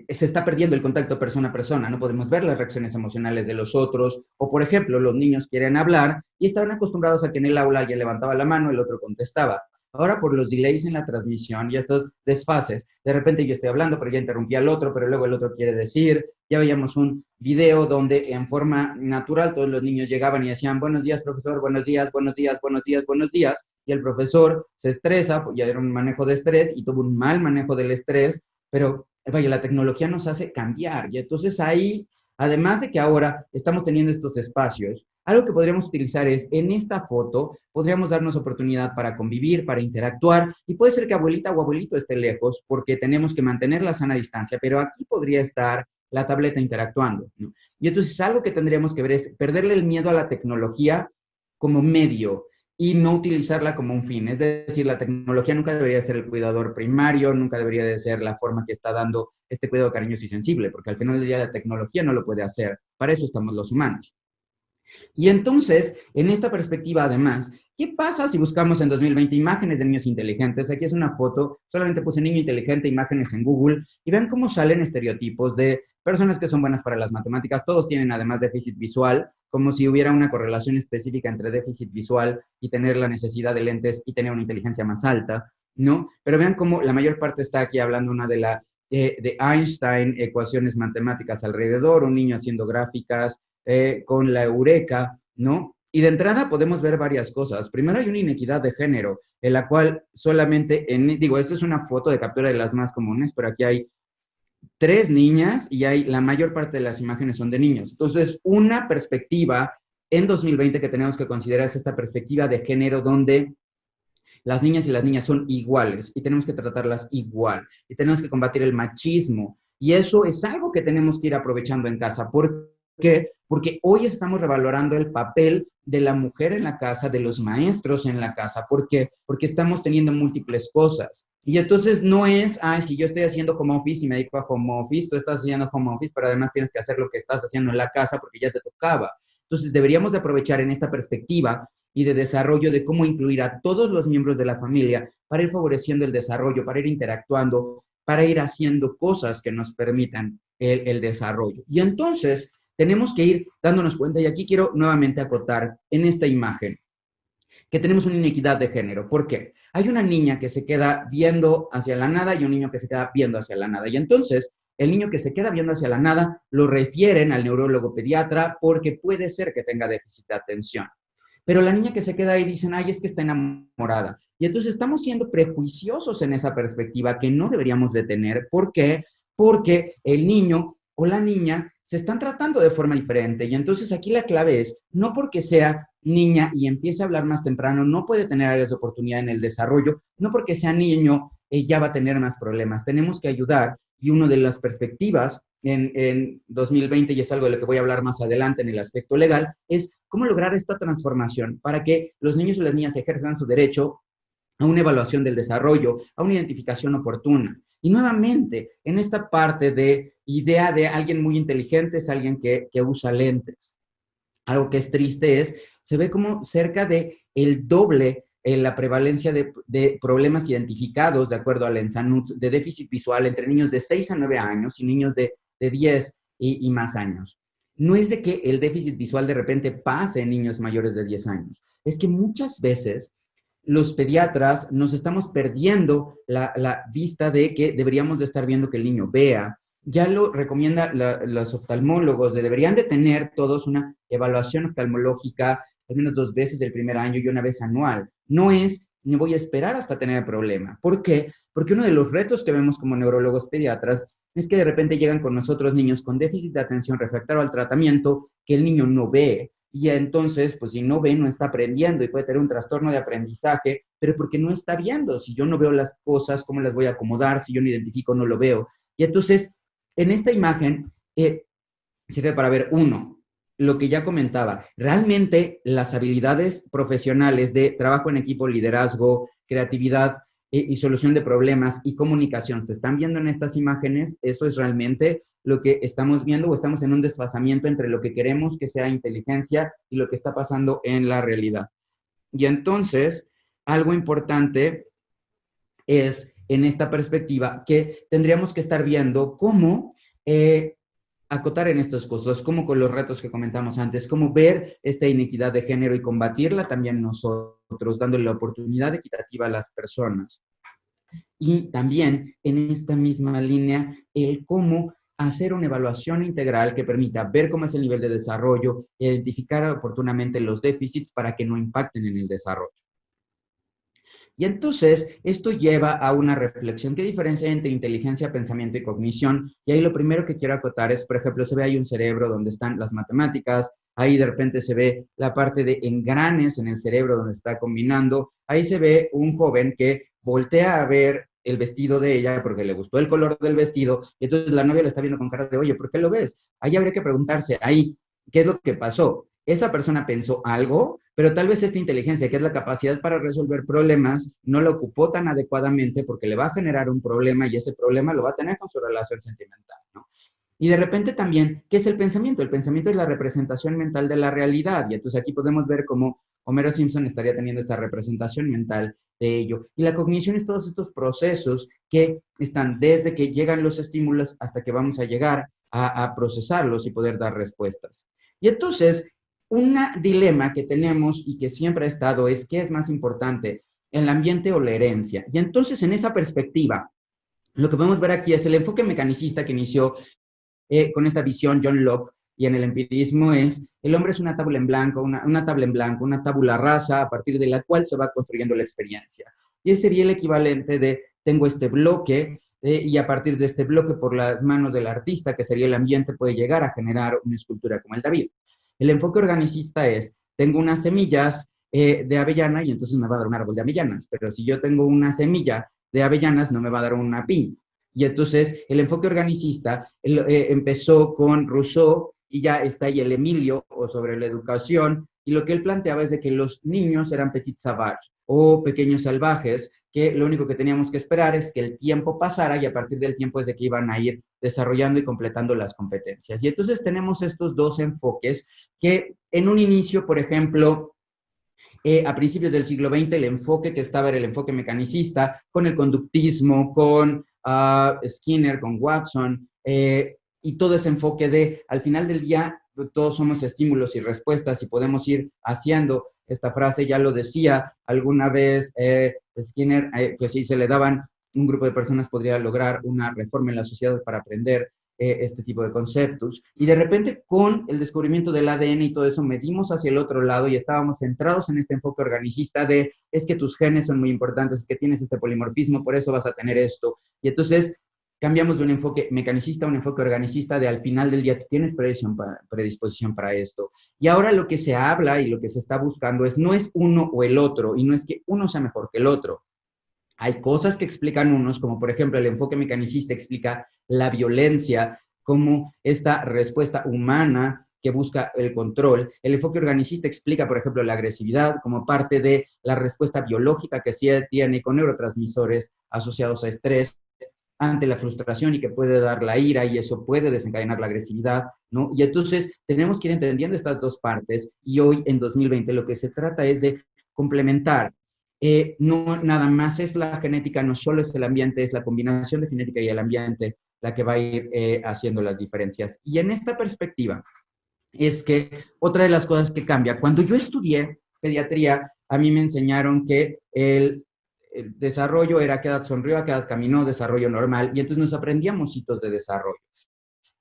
se está perdiendo el contacto persona a persona, no podemos ver las reacciones emocionales de los otros, o por ejemplo, los niños quieren hablar y estaban acostumbrados a que en el aula alguien levantaba la mano, el otro contestaba. Ahora por los delays en la transmisión y estos desfases, de repente yo estoy hablando, pero ya interrumpí al otro, pero luego el otro quiere decir, ya veíamos un video donde en forma natural todos los niños llegaban y decían, buenos días, profesor, buenos días, buenos días, buenos días, buenos días, y el profesor se estresa, pues ya era un manejo de estrés y tuvo un mal manejo del estrés, pero vaya, la tecnología nos hace cambiar. Y entonces ahí, además de que ahora estamos teniendo estos espacios, algo que podríamos utilizar es, en esta foto, podríamos darnos oportunidad para convivir, para interactuar, y puede ser que abuelita o abuelito esté lejos, porque tenemos que mantener la sana distancia, pero aquí podría estar la tableta interactuando, ¿no? Y entonces algo que tendríamos que ver es perderle el miedo a la tecnología como medio, y no utilizarla como un fin. Es decir, la tecnología nunca debería ser el cuidador primario, nunca debería de ser la forma que está dando este cuidado cariñoso y sensible, porque al final del día la tecnología no lo puede hacer. Para eso estamos los humanos. Y entonces, en esta perspectiva, además, ¿qué pasa si buscamos en 2020 imágenes de niños inteligentes? Aquí es una foto, solamente puse niño inteligente, imágenes en Google, y vean cómo salen estereotipos de personas que son buenas para las matemáticas. Todos tienen además déficit visual, como si hubiera una correlación específica entre déficit visual y tener la necesidad de lentes y tener una inteligencia más alta, ¿no? Pero vean cómo la mayor parte está aquí hablando una de Einstein, ecuaciones matemáticas alrededor, un niño haciendo gráficas, con la Eureka, ¿no? Y de entrada podemos ver varias cosas. Primero hay una inequidad de género, en la cual solamente, digo, esta es una foto de captura de las más comunes, pero aquí hay 3 niñas y la mayor parte de las imágenes son de niños. Entonces, una perspectiva en 2020 que tenemos que considerar es esta perspectiva de género donde las niñas y las niñas son iguales y tenemos que tratarlas igual y tenemos que combatir el machismo. Y eso es algo que tenemos que ir aprovechando en casa. ¿Por qué? Porque hoy estamos revalorando el papel de la mujer en la casa, de los maestros en la casa. ¿Por qué? Porque estamos teniendo múltiples cosas. Y entonces no es, si yo estoy haciendo home office y me dedico a home office, tú estás haciendo home office, pero además tienes que hacer lo que estás haciendo en la casa porque ya te tocaba. Entonces deberíamos de aprovechar en esta perspectiva y de desarrollo de cómo incluir a todos los miembros de la familia para ir favoreciendo el desarrollo, para ir interactuando, para ir haciendo cosas que nos permitan el desarrollo. Y entonces tenemos que ir dándonos cuenta, y aquí quiero nuevamente acotar en esta imagen, que tenemos una inequidad de género. ¿Por qué? Hay una niña que se queda viendo hacia la nada y un niño que se queda viendo hacia la nada. Y entonces, el niño que se queda viendo hacia la nada lo refieren al neurólogo pediatra porque puede ser que tenga déficit de atención. Pero la niña que se queda ahí dicen, ay, es que está enamorada. Y entonces estamos siendo prejuiciosos en esa perspectiva que no deberíamos de tener. ¿Por qué? Porque el niño o la niña se están tratando de forma diferente. Y entonces aquí la clave es, no porque sea niña y empiece a hablar más temprano, no puede tener áreas de oportunidad en el desarrollo, no porque sea niño, ya va a tener más problemas. Tenemos que ayudar y una de las perspectivas en 2020, y es algo de lo que voy a hablar más adelante en el aspecto legal, es cómo lograr esta transformación para que los niños y las niñas ejerzan su derecho a una evaluación del desarrollo, a una identificación oportuna. Y nuevamente, en esta parte de idea de alguien muy inteligente es alguien que usa lentes. Algo que es triste es, se ve como cerca de el doble en la prevalencia de problemas identificados, de acuerdo al ENSANUT, de déficit visual entre niños de 6 a 9 años y niños de 10 y más años. No es de que el déficit visual de repente pase en niños mayores de 10 años, es que muchas veces los pediatras nos estamos perdiendo la vista de que deberíamos de estar viendo que el niño vea. Ya lo recomiendan los oftalmólogos, deberían de tener todos una evaluación oftalmológica al menos 2 veces el primer año y una vez anual. No es, ni voy a esperar hasta tener el problema. ¿Por qué? Porque uno de los retos que vemos como neurólogos pediatras es que de repente llegan con nosotros niños con déficit de atención refractario al tratamiento que el niño no ve. Y entonces, pues si no ve, no está aprendiendo y puede tener un trastorno de aprendizaje, pero porque no está viendo. Si yo no veo las cosas, ¿cómo las voy a acomodar? Si yo no identifico, no lo veo. Y entonces, en esta imagen, sirve para ver, uno, lo que ya comentaba, realmente las habilidades profesionales de trabajo en equipo, liderazgo, creatividad y solución de problemas y comunicación se están viendo en estas imágenes. Eso es realmente lo que estamos viendo, o estamos en un desfasamiento entre lo que queremos que sea inteligencia y lo que está pasando en la realidad. Y entonces, algo importante es en esta perspectiva que tendríamos que estar viendo cómo acotar en estos costos, como con los retos que comentamos antes, cómo ver esta inequidad de género y combatirla también nosotros, dándole la oportunidad equitativa a las personas. Y también en esta misma línea, el cómo hacer una evaluación integral que permita ver cómo es el nivel de desarrollo, identificar oportunamente los déficits para que no impacten en el desarrollo. Y entonces, esto lleva a una reflexión. ¿Qué diferencia hay entre inteligencia, pensamiento y cognición? Y ahí lo primero que quiero acotar es, por ejemplo, se ve ahí un cerebro donde están las matemáticas, ahí de repente se ve la parte de engranes en el cerebro donde está combinando, ahí se ve un joven que voltea a ver el vestido de ella porque le gustó el color del vestido, y entonces la novia le está viendo con cara de, oye, ¿por qué lo ves? Ahí habría que preguntarse, ahí, ¿qué es lo que pasó? Esa persona pensó algo, pero tal vez esta inteligencia, que es la capacidad para resolver problemas, no la ocupó tan adecuadamente porque le va a generar un problema y ese problema lo va a tener con su relación sentimental, ¿no? Y de repente también, ¿qué es el pensamiento? El pensamiento es la representación mental de la realidad, y entonces aquí podemos ver cómo Homero Simpson estaría teniendo esta representación mental de ello. Y la cognición es todos estos procesos que están desde que llegan los estímulos hasta que vamos a llegar a procesarlos y poder dar respuestas. Y entonces, un dilema que tenemos y que siempre ha estado es, ¿qué es más importante, el ambiente o la herencia? Y entonces, en esa perspectiva, lo que podemos ver aquí es el enfoque mecanicista que inició con esta visión John Locke, y en el empirismo es, el hombre es una tabla en blanco, una tabla en blanco, una tabula rasa a partir de la cual se va construyendo la experiencia. Y ese sería el equivalente de, tengo este bloque, y a partir de este bloque, por las manos del artista, que sería el ambiente, puede llegar a generar una escultura como el David. El enfoque organicista es, tengo unas semillas de avellana y entonces me va a dar un árbol de avellanas, pero si yo tengo una semilla de avellanas no me va a dar una piña. Y entonces el enfoque organicista empezó con Rousseau y ya está ahí el Emilio o sobre la educación, y lo que él planteaba es de que los niños eran petit sauvages o pequeños salvajes, que lo único que teníamos que esperar es que el tiempo pasara y a partir del tiempo es de que iban a ir desarrollando y completando las competencias. Y entonces tenemos estos dos enfoques que en un inicio, por ejemplo, a principios del siglo XX, el enfoque que estaba era el enfoque mecanicista, con el conductismo, con Skinner, con Watson, y todo ese enfoque de, al final del día, todos somos estímulos y respuestas y podemos ir haciendo esta frase, ya lo decía alguna vez Skinner, que si se le daban un grupo de personas podría lograr una reforma en la sociedad para aprender este tipo de conceptos. Y de repente con el descubrimiento del ADN y todo eso, medimos hacia el otro lado y estábamos centrados en este enfoque organicista de es que tus genes son muy importantes, es que tienes este polimorfismo, por eso vas a tener esto. Y entonces cambiamos de un enfoque mecanicista a un enfoque organicista de al final del día tú tienes predisposición para esto. Y ahora lo que se habla y lo que se está buscando es no es uno o el otro, y no es que uno sea mejor que el otro. Hay cosas que explican unos, como por ejemplo el enfoque mecanicista explica la violencia como esta respuesta humana que busca el control. El enfoque organicista explica, por ejemplo, la agresividad como parte de la respuesta biológica que sí tiene con neurotransmisores asociados a estrés ante la frustración y que puede dar la ira y eso puede desencadenar la agresividad, ¿no? Y entonces tenemos que ir entendiendo estas dos partes y hoy en 2020 lo que se trata es de complementar. No nada más es la genética, no solo es el ambiente, es la combinación de genética y el ambiente la que va a ir haciendo las diferencias. Y en esta perspectiva es que otra de las cosas que cambia, cuando yo estudié pediatría, a mí me enseñaron que el desarrollo era a qué edad sonrió, a qué edad caminó, desarrollo normal, y entonces nos aprendíamos hitos de desarrollo.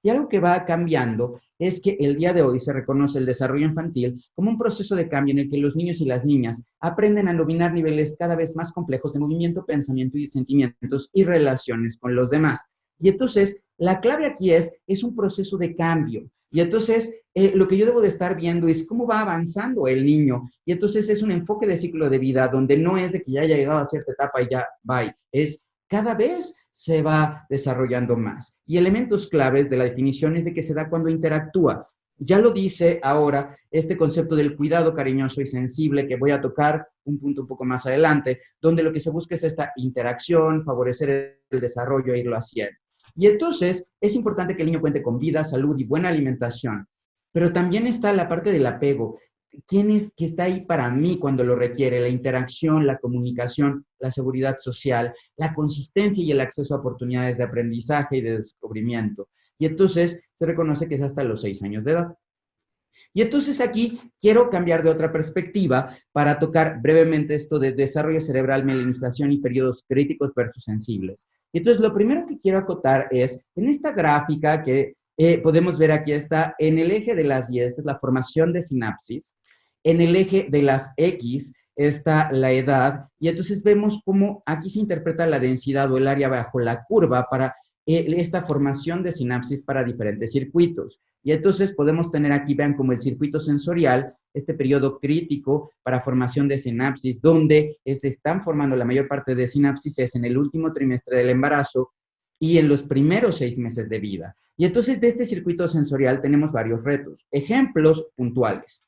Y algo que va cambiando es que el día de hoy se reconoce el desarrollo infantil como un proceso de cambio en el que los niños y las niñas aprenden a dominar niveles cada vez más complejos de movimiento, pensamiento y sentimientos y relaciones con los demás. Y entonces, la clave aquí es un proceso de cambio. Y entonces, lo que yo debo de estar viendo es cómo va avanzando el niño. Y entonces es un enfoque de ciclo de vida donde no es de que ya haya llegado a cierta etapa y ya va. Es cada vez se va desarrollando más. Y elementos claves de la definición es de que se da cuando interactúa. Ya lo dice ahora este concepto del cuidado cariñoso y sensible, que voy a tocar un punto un poco más adelante, donde lo que se busca es esta interacción, favorecer el desarrollo e irlo haciendo. Y entonces es importante que el niño cuente con vida, salud y buena alimentación, pero también está la parte del apego. ¿Quién es que está ahí para mí cuando lo requiere? La interacción, la comunicación, la seguridad social, la consistencia y el acceso a oportunidades de aprendizaje y de descubrimiento. Y entonces se reconoce que es hasta los 6 años de edad. Y entonces aquí quiero cambiar de otra perspectiva para tocar brevemente esto de desarrollo cerebral, melanización y periodos críticos versus sensibles. Y entonces lo primero que quiero acotar es, en esta gráfica que podemos ver aquí está, en el eje de las Y es la formación de sinapsis, en el eje de las X está la edad, y entonces vemos cómo aquí se interpreta la densidad o el área bajo la curva para esta formación de sinapsis para diferentes circuitos. Y entonces podemos tener aquí, vean, como el circuito sensorial, este periodo crítico para formación de sinapsis, donde se están formando la mayor parte de sinapsis es en el último trimestre del embarazo y en los primeros 6 meses de vida. Y entonces de este circuito sensorial tenemos varios retos. Ejemplos puntuales.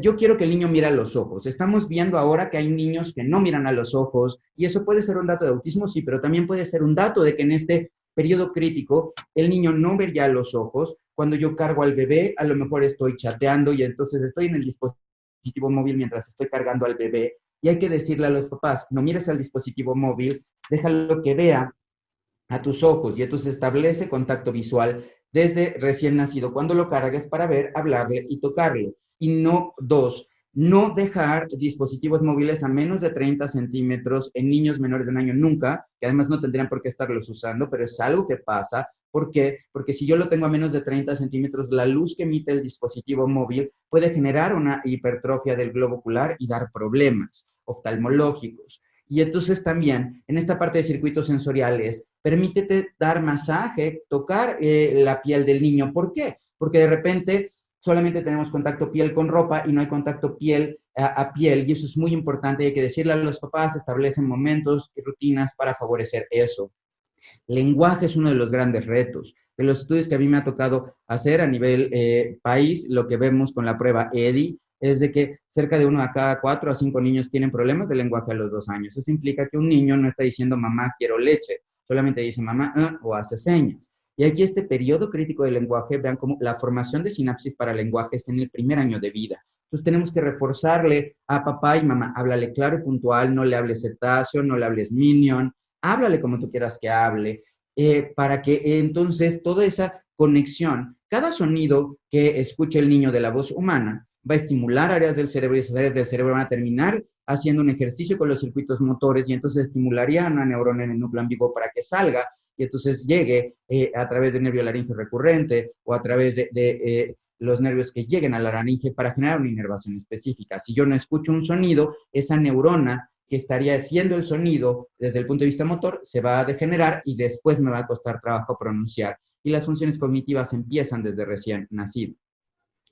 Yo quiero que el niño mire a los ojos. Estamos viendo ahora que hay niños que no miran a los ojos y eso puede ser un dato de autismo, sí, pero también puede ser un dato de que en este periodo crítico el niño no ve ya los ojos. Cuando yo cargo al bebé, a lo mejor estoy chateando y entonces estoy en el dispositivo móvil mientras estoy cargando al bebé y hay que decirle a los papás, no mires al dispositivo móvil, déjalo que vea a tus ojos y entonces establece contacto visual desde recién nacido cuando lo cargues para ver, hablarle y tocarle. Y no, dos, no dejar dispositivos móviles a menos de 30 centímetros en niños menores de un año nunca, que además no tendrían por qué estarlos usando, pero es algo que pasa. ¿Por qué? Porque si yo lo tengo a menos de 30 centímetros, la luz que emite el dispositivo móvil puede generar una hipertrofia del globo ocular y dar problemas oftalmológicos. Y entonces también, en esta parte de circuitos sensoriales, permítete dar masaje, tocar la piel del niño. ¿Por qué? Porque de repente solamente tenemos contacto piel con ropa y no hay contacto piel a piel, y eso es muy importante. Hay que decirle a los papás, establecen momentos y rutinas para favorecer eso. Lenguaje es uno de los grandes retos. De los estudios que a mí me ha tocado hacer a nivel país, lo que vemos con la prueba EDI, es de que cerca de 1 a cada 4 a 5 niños tienen problemas de lenguaje a los 2 años. Eso implica que un niño no está diciendo mamá quiero leche, solamente dice mamá o hace señas. Y aquí este periodo crítico del lenguaje, vean cómo la formación de sinapsis para lenguaje es en el primer año de vida. Entonces tenemos que reforzarle a papá y mamá, háblale claro y puntual, no le hables cetáceo, no le hables minion, háblale como tú quieras que hable, para que entonces toda esa conexión, cada sonido que escuche el niño de la voz humana, va a estimular áreas del cerebro y esas áreas del cerebro van a terminar haciendo un ejercicio con los circuitos motores y entonces estimularía a una neurona en el núcleo ambiguo para que salga y entonces llegue a través del nervio laríngeo recurrente o a través de los nervios que lleguen a la laringe para generar una inervación específica. Si yo no escucho un sonido, esa neurona que estaría haciendo el sonido desde el punto de vista motor se va a degenerar y después me va a costar trabajo pronunciar. Y las funciones cognitivas empiezan desde recién nacido.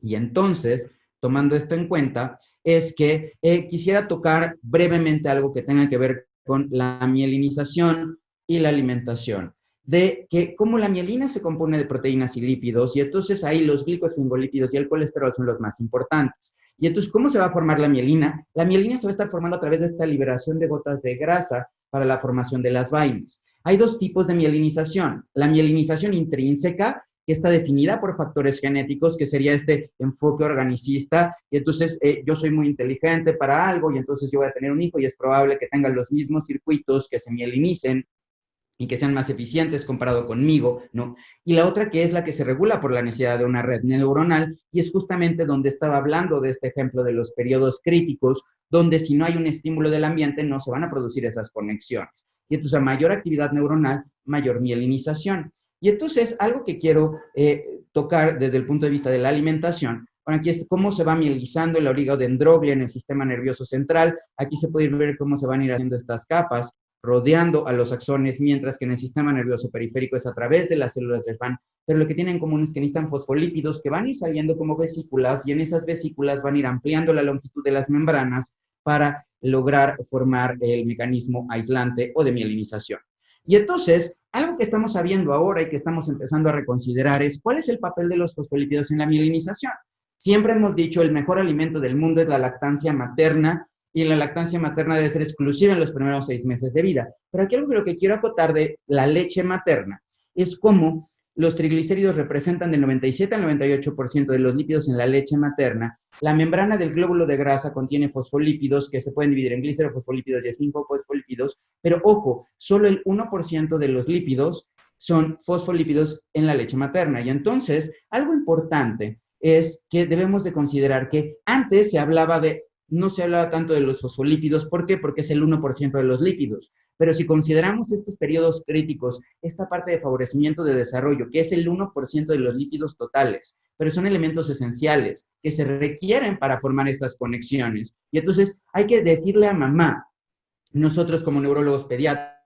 Y entonces, tomando esto en cuenta, es que quisiera tocar brevemente algo que tenga que ver con la mielinización y la alimentación. De que como la mielina se compone de proteínas y lípidos, y entonces ahí los glicosfingolípidos y el colesterol son los más importantes. Y entonces, ¿cómo se va a formar la mielina? La mielina se va a estar formando a través de esta liberación de gotas de grasa para la formación de las vainas. Hay dos tipos de mielinización. La mielinización intrínseca, que está definida por factores genéticos, que sería este enfoque organicista, y entonces yo soy muy inteligente para algo, y entonces yo voy a tener un hijo, y es probable que tengan los mismos circuitos que se mielinicen, y que sean más eficientes comparado conmigo, ¿no? Y la otra que es la que se regula por la necesidad de una red neuronal, y es justamente donde estaba hablando de este ejemplo de los periodos críticos, donde si no hay un estímulo del ambiente no se van a producir esas conexiones. Y entonces a mayor actividad neuronal, mayor mielinización. Y entonces algo que quiero tocar desde el punto de vista de la alimentación, bueno, aquí es cómo se va mielinizando el oligodendroglia en el sistema nervioso central. Aquí se puede ver cómo se van a ir haciendo estas capas, rodeando a los axones, mientras que en el sistema nervioso periférico es a través de las células del Schwann, pero lo que tienen en común es que necesitan fosfolípidos que van a ir saliendo como vesículas, y en esas vesículas van a ir ampliando la longitud de las membranas para lograr formar el mecanismo aislante o de mielinización. Y entonces, algo que estamos sabiendo ahora y que estamos empezando a reconsiderar es cuál es el papel de los fosfolípidos en la mielinización. Siempre hemos dicho el mejor alimento del mundo es la lactancia materna, y la lactancia materna debe ser exclusiva en los primeros 6 meses de vida. Pero aquí algo que lo que quiero acotar de la leche materna es cómo los triglicéridos representan del 97 al 98% de los lípidos en la leche materna. La membrana del glóbulo de grasa contiene fosfolípidos que se pueden dividir en glicerofosfolípidos y esfingofosfolípidos, pero ojo, solo el 1% de los lípidos son fosfolípidos en la leche materna. Y entonces, algo importante es que debemos de considerar que antes no se hablaba tanto de los fosfolípidos. ¿Por qué? Porque es el 1% de los lípidos. Pero si consideramos estos periodos críticos, esta parte de favorecimiento de desarrollo, que es el 1% de los lípidos totales, pero son elementos esenciales que se requieren para formar estas conexiones. Y entonces hay que decirle a mamá, nosotros como neurólogos pediatras,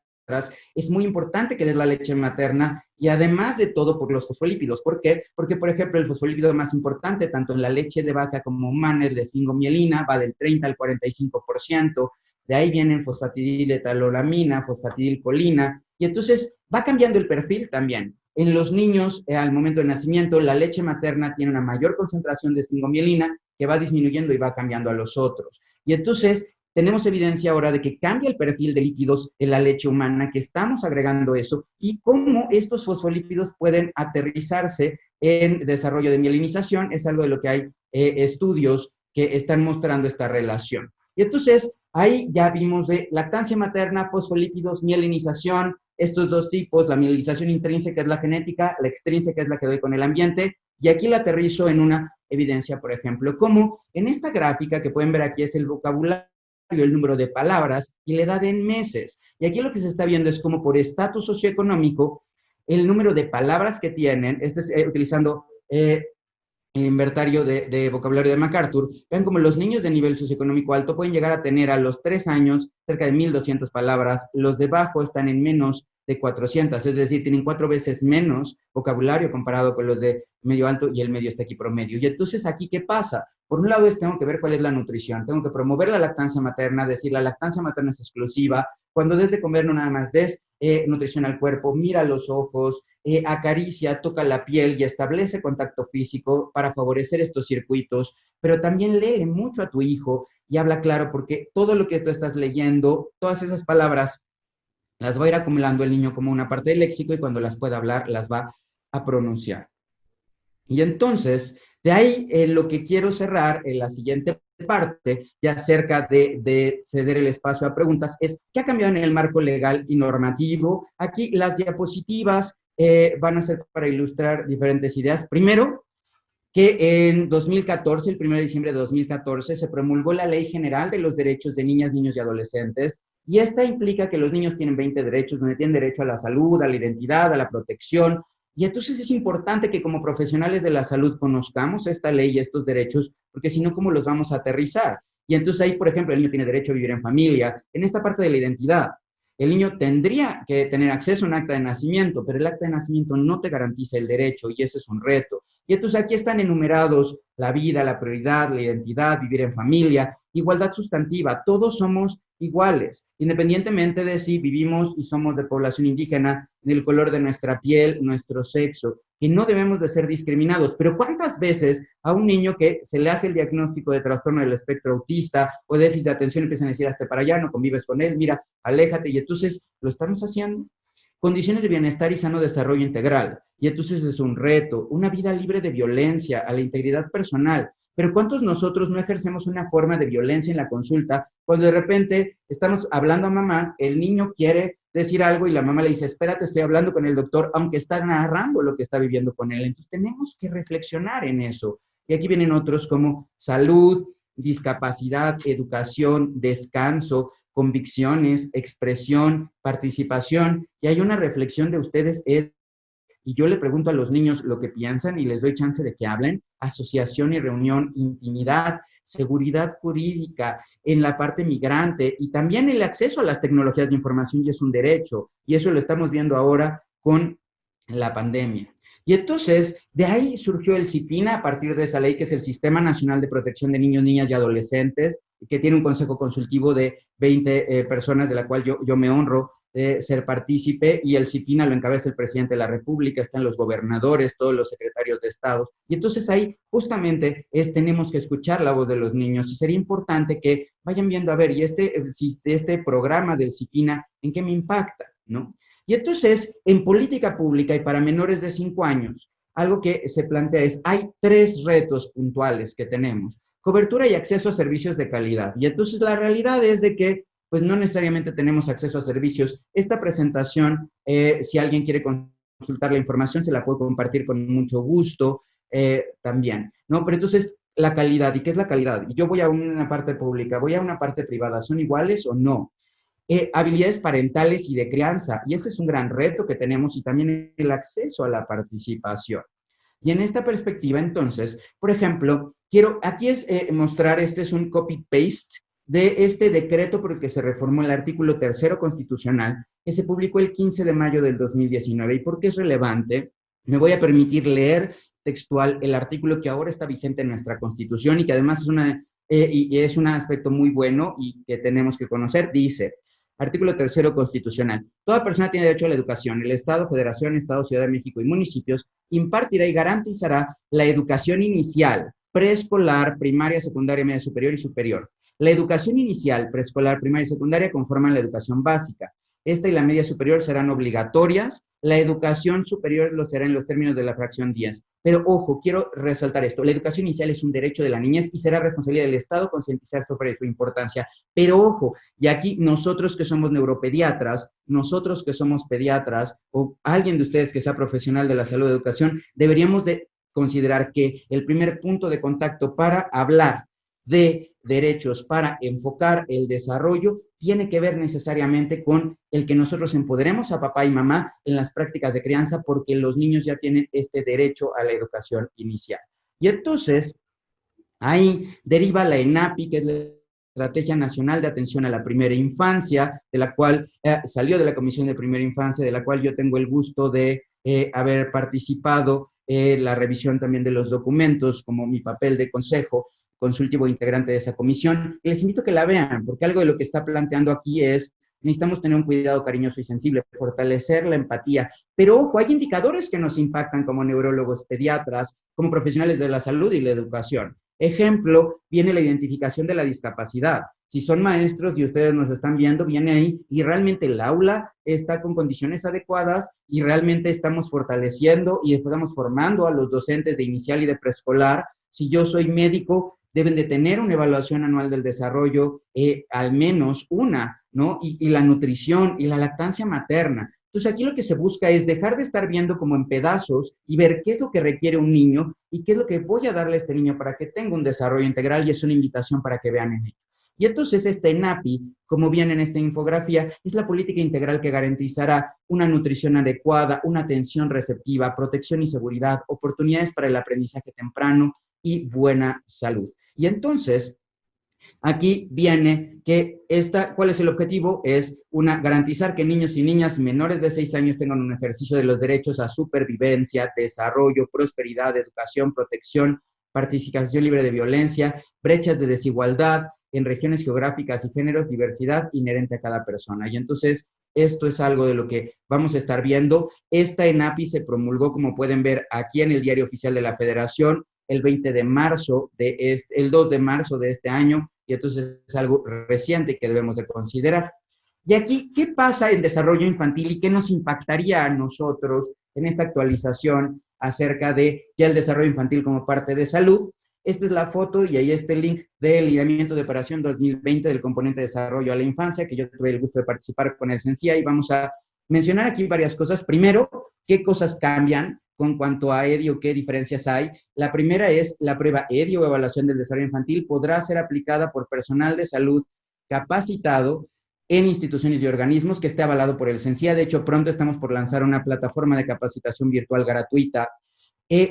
es muy importante que des la leche materna, y además de todo por los fosfolípidos. ¿Por qué? Porque, por ejemplo, el fosfolípido más importante, tanto en la leche de vaca como humana, es la esfingomielina, va del 30 al 45%, de ahí vienen fosfatidiletalolamina, fosfatidilcolina, y entonces va cambiando el perfil también. En los niños, al momento del nacimiento, la leche materna tiene una mayor concentración de esfingomielina que va disminuyendo y va cambiando a los otros. Y entonces tenemos evidencia ahora de que cambia el perfil de lípidos en la leche humana, que estamos agregando eso, y cómo estos fosfolípidos pueden aterrizarse en desarrollo de mielinización. Es algo de lo que hay estudios que están mostrando esta relación. Y entonces, ahí ya vimos de lactancia materna, fosfolípidos, mielinización, estos dos tipos, la mielinización intrínseca es la genética, la extrínseca es la que doy con el ambiente, y aquí la aterrizo en una evidencia, por ejemplo, como en esta gráfica que pueden ver aquí es el vocabulario, el número de palabras y la edad en meses. Y aquí lo que se está viendo es como por estatus socioeconómico, el número de palabras que tienen, utilizando inventario de vocabulario de MacArthur. Vean como los niños de nivel socioeconómico alto pueden llegar a tener a los 3 años cerca de 1,200 palabras, los de bajo están en menos de 400, es decir, tienen 4 veces menos vocabulario comparado con los de medio alto, y el medio está aquí promedio. Y entonces, ¿aquí qué pasa? Por un lado tengo que ver cuál es la nutrición, tengo que promover la lactancia materna, decir la lactancia materna es exclusiva, cuando des de comer no nada más des nutrición al cuerpo, mira los ojos, acaricia, toca la piel y establece contacto físico para favorecer estos circuitos, pero también lee mucho a tu hijo y habla claro, porque todo lo que tú estás leyendo, todas esas palabras, las va a ir acumulando el niño como una parte del léxico, y cuando las pueda hablar, las va a pronunciar. Y entonces, de ahí lo que quiero cerrar en la siguiente parte, ya cerca de ceder el espacio a preguntas, es ¿qué ha cambiado en el marco legal y normativo? Aquí las diapositivas van a ser para ilustrar diferentes ideas. Primero, que en 2014, el 1 de diciembre de 2014, se promulgó la Ley General de los Derechos de Niñas, Niños y Adolescentes, y esta implica que los niños tienen 20 derechos, donde tienen derecho a la salud, a la identidad, a la protección, y entonces es importante que como profesionales de la salud conozcamos esta ley y estos derechos, porque si no, ¿cómo los vamos a aterrizar? Y entonces ahí, por ejemplo, el niño tiene derecho a vivir en familia, en esta parte de la identidad. El niño tendría que tener acceso a un acta de nacimiento, pero el acta de nacimiento no te garantiza el derecho y ese es un reto. Y entonces aquí están enumerados la vida, la prioridad, la identidad, vivir en familia, igualdad sustantiva. Todos somos iguales, independientemente de si vivimos y somos de población indígena, del color de nuestra piel, nuestro sexo, que no debemos de ser discriminados. Pero ¿cuántas veces a un niño que se le hace el diagnóstico de trastorno del espectro autista o déficit de atención empiezan a decir, hasta para allá, no convives con él, mira, aléjate, y entonces lo estamos haciendo? Condiciones de bienestar y sano desarrollo integral. Y entonces es un reto, una vida libre de violencia, a la integridad personal. Pero ¿cuántos nosotros no ejercemos una forma de violencia en la consulta cuando de repente estamos hablando a mamá, el niño quiere decir algo y la mamá le dice, espérate, estoy hablando con el doctor, aunque está narrando lo que está viviendo con él? Entonces tenemos que reflexionar en eso. Y aquí vienen otros como salud, discapacidad, educación, descanso, convicciones, expresión, participación, y hay una reflexión de ustedes, y yo le pregunto a los niños lo que piensan y les doy chance de que hablen, asociación y reunión, intimidad, seguridad jurídica, en la parte migrante, y también el acceso a las tecnologías de información, y es un derecho, y eso lo estamos viendo ahora con la pandemia. Y entonces, de ahí surgió el CIPINA a partir de esa ley, que es el Sistema Nacional de Protección de Niños, Niñas y Adolescentes, que tiene un consejo consultivo de 20 personas, de la cual yo me honro de ser partícipe, y el CIPINA lo encabeza el presidente de la República, están los gobernadores, todos los secretarios de estados, y entonces ahí justamente tenemos que escuchar la voz de los niños, y sería importante que vayan viendo, a ver, y este programa del CIPINA, ¿en qué me impacta? ¿No? Y entonces, en política pública y para menores de 5 años, algo que se plantea es, hay 3 retos puntuales que tenemos: cobertura y acceso a servicios de calidad. Y entonces la realidad es de que, pues no necesariamente tenemos acceso a servicios. Esta presentación, si alguien quiere consultar la información, se la puedo compartir con mucho gusto también, ¿no? Pero entonces, la calidad, ¿y qué es la calidad? Yo voy a una parte pública, voy a una parte privada, ¿son iguales o no? Habilidades parentales y de crianza, y ese es un gran reto que tenemos, y también el acceso a la participación. Y en esta perspectiva, entonces, por ejemplo, aquí es mostrar, este es un copy-paste de este decreto por el que se reformó el artículo 3º constitucional, que se publicó el 15 de mayo del 2019. ¿Y por qué es relevante? Me voy a permitir leer textual el artículo que ahora está vigente en nuestra Constitución y que además es un aspecto muy bueno y que tenemos que conocer. Dice: artículo 3º constitucional. Toda persona tiene derecho a la educación. El Estado, Federación, Estado, Ciudad de México y municipios impartirá y garantizará la educación inicial, preescolar, primaria, secundaria, media superior y superior. La educación inicial, preescolar, primaria y secundaria conforman la educación básica. Esta y la media superior serán obligatorias. La educación superior lo será en los términos de la fracción 10. Pero ojo, quiero resaltar esto. La educación inicial es un derecho de la niñez y será responsabilidad del Estado concientizar sobre su importancia. Pero ojo, y aquí nosotros que somos neuropediatras, nosotros que somos pediatras, o alguien de ustedes que sea profesional de la salud de educación, deberíamos de considerar que el primer punto de contacto para hablar de derechos, para enfocar el desarrollo, tiene que ver necesariamente con el que nosotros empoderemos a papá y mamá en las prácticas de crianza, porque los niños ya tienen este derecho a la educación inicial. Y entonces, ahí deriva la ENAPI, que es la Estrategia Nacional de Atención a la Primera Infancia, de la cual salió de la Comisión de Primera Infancia, de la cual yo tengo el gusto de haber participado, la revisión también de los documentos, como mi papel de consejo consultivo integrante de esa comisión. Y les invito a que la vean, porque algo de lo que está planteando aquí es: necesitamos tener un cuidado cariñoso y sensible, fortalecer la empatía. Pero ojo, hay indicadores que nos impactan como neurólogos, pediatras, como profesionales de la salud y la educación. Ejemplo, viene la identificación de la discapacidad. Si son maestros y ustedes nos están viendo, viene ahí, y realmente el aula está con condiciones adecuadas y realmente estamos fortaleciendo y estamos formando a los docentes de inicial y de preescolar. Si yo soy médico, deben de tener una evaluación anual del desarrollo, al menos una, ¿no? Y la nutrición y la lactancia materna. Entonces aquí lo que se busca es dejar de estar viendo como en pedazos y ver qué es lo que requiere un niño y qué es lo que voy a darle a este niño para que tenga un desarrollo integral, y es una invitación para que vean en ello. Y entonces este ENAPI, como viene en esta infografía, es la política integral que garantizará una nutrición adecuada, una atención receptiva, protección y seguridad, oportunidades para el aprendizaje temprano y buena salud. Y entonces, aquí viene que ¿cuál es el objetivo? Es garantizar que niños y niñas menores de 6 años tengan un ejercicio de los derechos a supervivencia, desarrollo, prosperidad, educación, protección, participación libre de violencia, brechas de desigualdad en regiones geográficas y géneros, diversidad inherente a cada persona. Y entonces, esto es algo de lo que vamos a estar viendo. Esta ENAPI se promulgó, como pueden ver, aquí en el Diario Oficial de la Federación, el 2 de marzo de este año, y entonces es algo reciente que debemos de considerar. Y aquí, ¿qué pasa en desarrollo infantil y qué nos impactaría a nosotros en esta actualización acerca de ya el desarrollo infantil como parte de salud? Esta es la foto y ahí está el link del lineamiento de operación 2020 del componente de desarrollo a la infancia, que yo tuve el gusto de participar con el CENSIA, y vamos a mencionar aquí varias cosas. Primero, ¿qué cosas cambian con cuanto a EDI o qué diferencias hay? La primera es la prueba EDI o evaluación del desarrollo infantil podrá ser aplicada por personal de salud capacitado en instituciones y organismos que esté avalado por el CENSIA. De hecho, pronto estamos por lanzar una plataforma de capacitación virtual gratuita.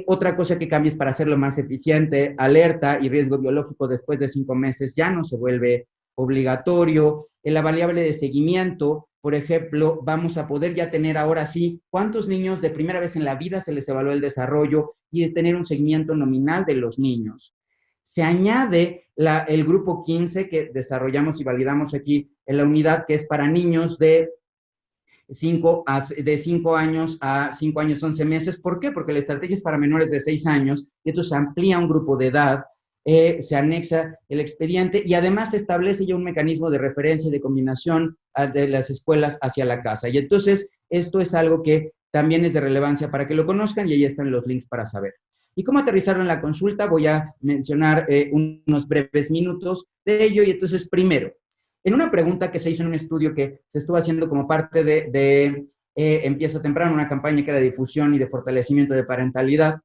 Otra cosa que cambia es para hacerlo más eficiente, alerta y riesgo biológico después de 5 meses ya no se vuelve obligatorio. En la variable de seguimiento, por ejemplo, vamos a poder ya tener ahora sí cuántos niños de primera vez en la vida se les evaluó el desarrollo y es tener un seguimiento nominal de los niños. Se añade el grupo 15 que desarrollamos y validamos aquí en la unidad, que es para niños de 5 años a 5 años 11 meses. ¿Por qué? Porque la estrategia es para menores de 6 años y entonces se amplía un grupo de edad, se anexa el expediente y además se establece ya un mecanismo de referencia y de combinación de las escuelas hacia la casa. Y entonces esto es algo que también es de relevancia para que lo conozcan y ahí están los links para saber. ¿Y cómo aterrizarlo en la consulta? Voy a mencionar unos breves minutos de ello. Y entonces, primero, en una pregunta que se hizo en un estudio que se estuvo haciendo como parte de Empieza Temprano, una campaña que era de difusión y de fortalecimiento de parentalidad,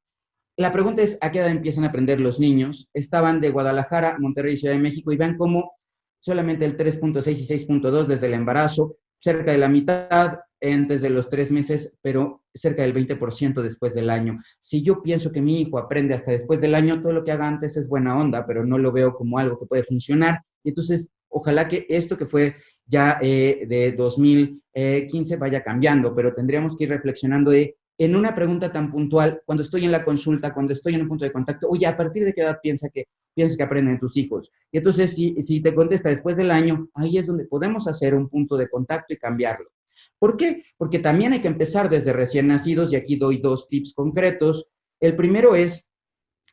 la pregunta es, ¿a qué edad empiezan a aprender los niños? Estaban de Guadalajara, Monterrey y Ciudad de México, y vean cómo solamente el 3.6 y 6.2 desde el embarazo, cerca de la mitad desde los 3 meses, pero cerca del 20% después del año. Si yo pienso que mi hijo aprende hasta después del año, todo lo que haga antes es buena onda, pero no lo veo como algo que puede funcionar. Y entonces, ojalá que esto que fue ya de 2015 vaya cambiando, pero tendríamos que ir reflexionando en una pregunta tan puntual, cuando estoy en la consulta, cuando estoy en un punto de contacto, oye, ¿a partir de qué edad piensas que aprenden tus hijos? Y entonces, si te contesta después del año, ahí es donde podemos hacer un punto de contacto y cambiarlo. ¿Por qué? Porque también hay que empezar desde recién nacidos, y aquí doy 2 tips concretos. El primero es,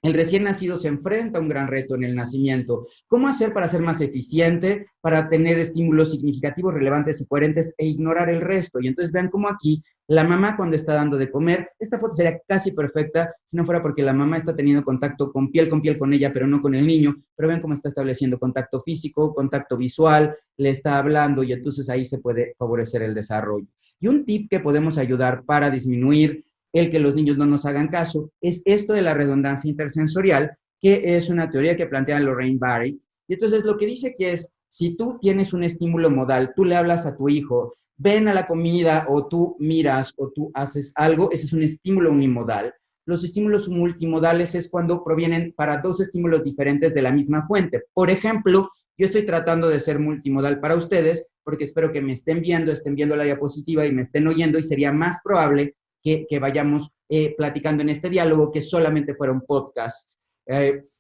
el recién nacido se enfrenta a un gran reto en el nacimiento. ¿Cómo hacer para ser más eficiente, para tener estímulos significativos, relevantes y coherentes e ignorar el resto? Y entonces vean cómo aquí la mamá cuando está dando de comer, esta foto sería casi perfecta si no fuera porque la mamá está teniendo contacto con piel con ella, pero no con el niño. Pero ven cómo está estableciendo contacto físico, contacto visual, le está hablando y entonces ahí se puede favorecer el desarrollo. Y un tip que podemos ayudar para disminuir el que los niños no nos hagan caso, es esto de la redundancia intersensorial, que es una teoría que plantea Lorraine Barry. Y entonces lo que dice que es, si tú tienes un estímulo modal, tú le hablas a tu hijo, ven a la comida, o tú miras, o tú haces algo, ese es un estímulo unimodal. Los estímulos multimodales es cuando provienen para 2 estímulos diferentes de la misma fuente. Por ejemplo, yo estoy tratando de ser multimodal para ustedes, porque espero que me estén viendo la diapositiva y me estén oyendo, y sería más probable que vayamos platicando en este diálogo que solamente fuera un podcast.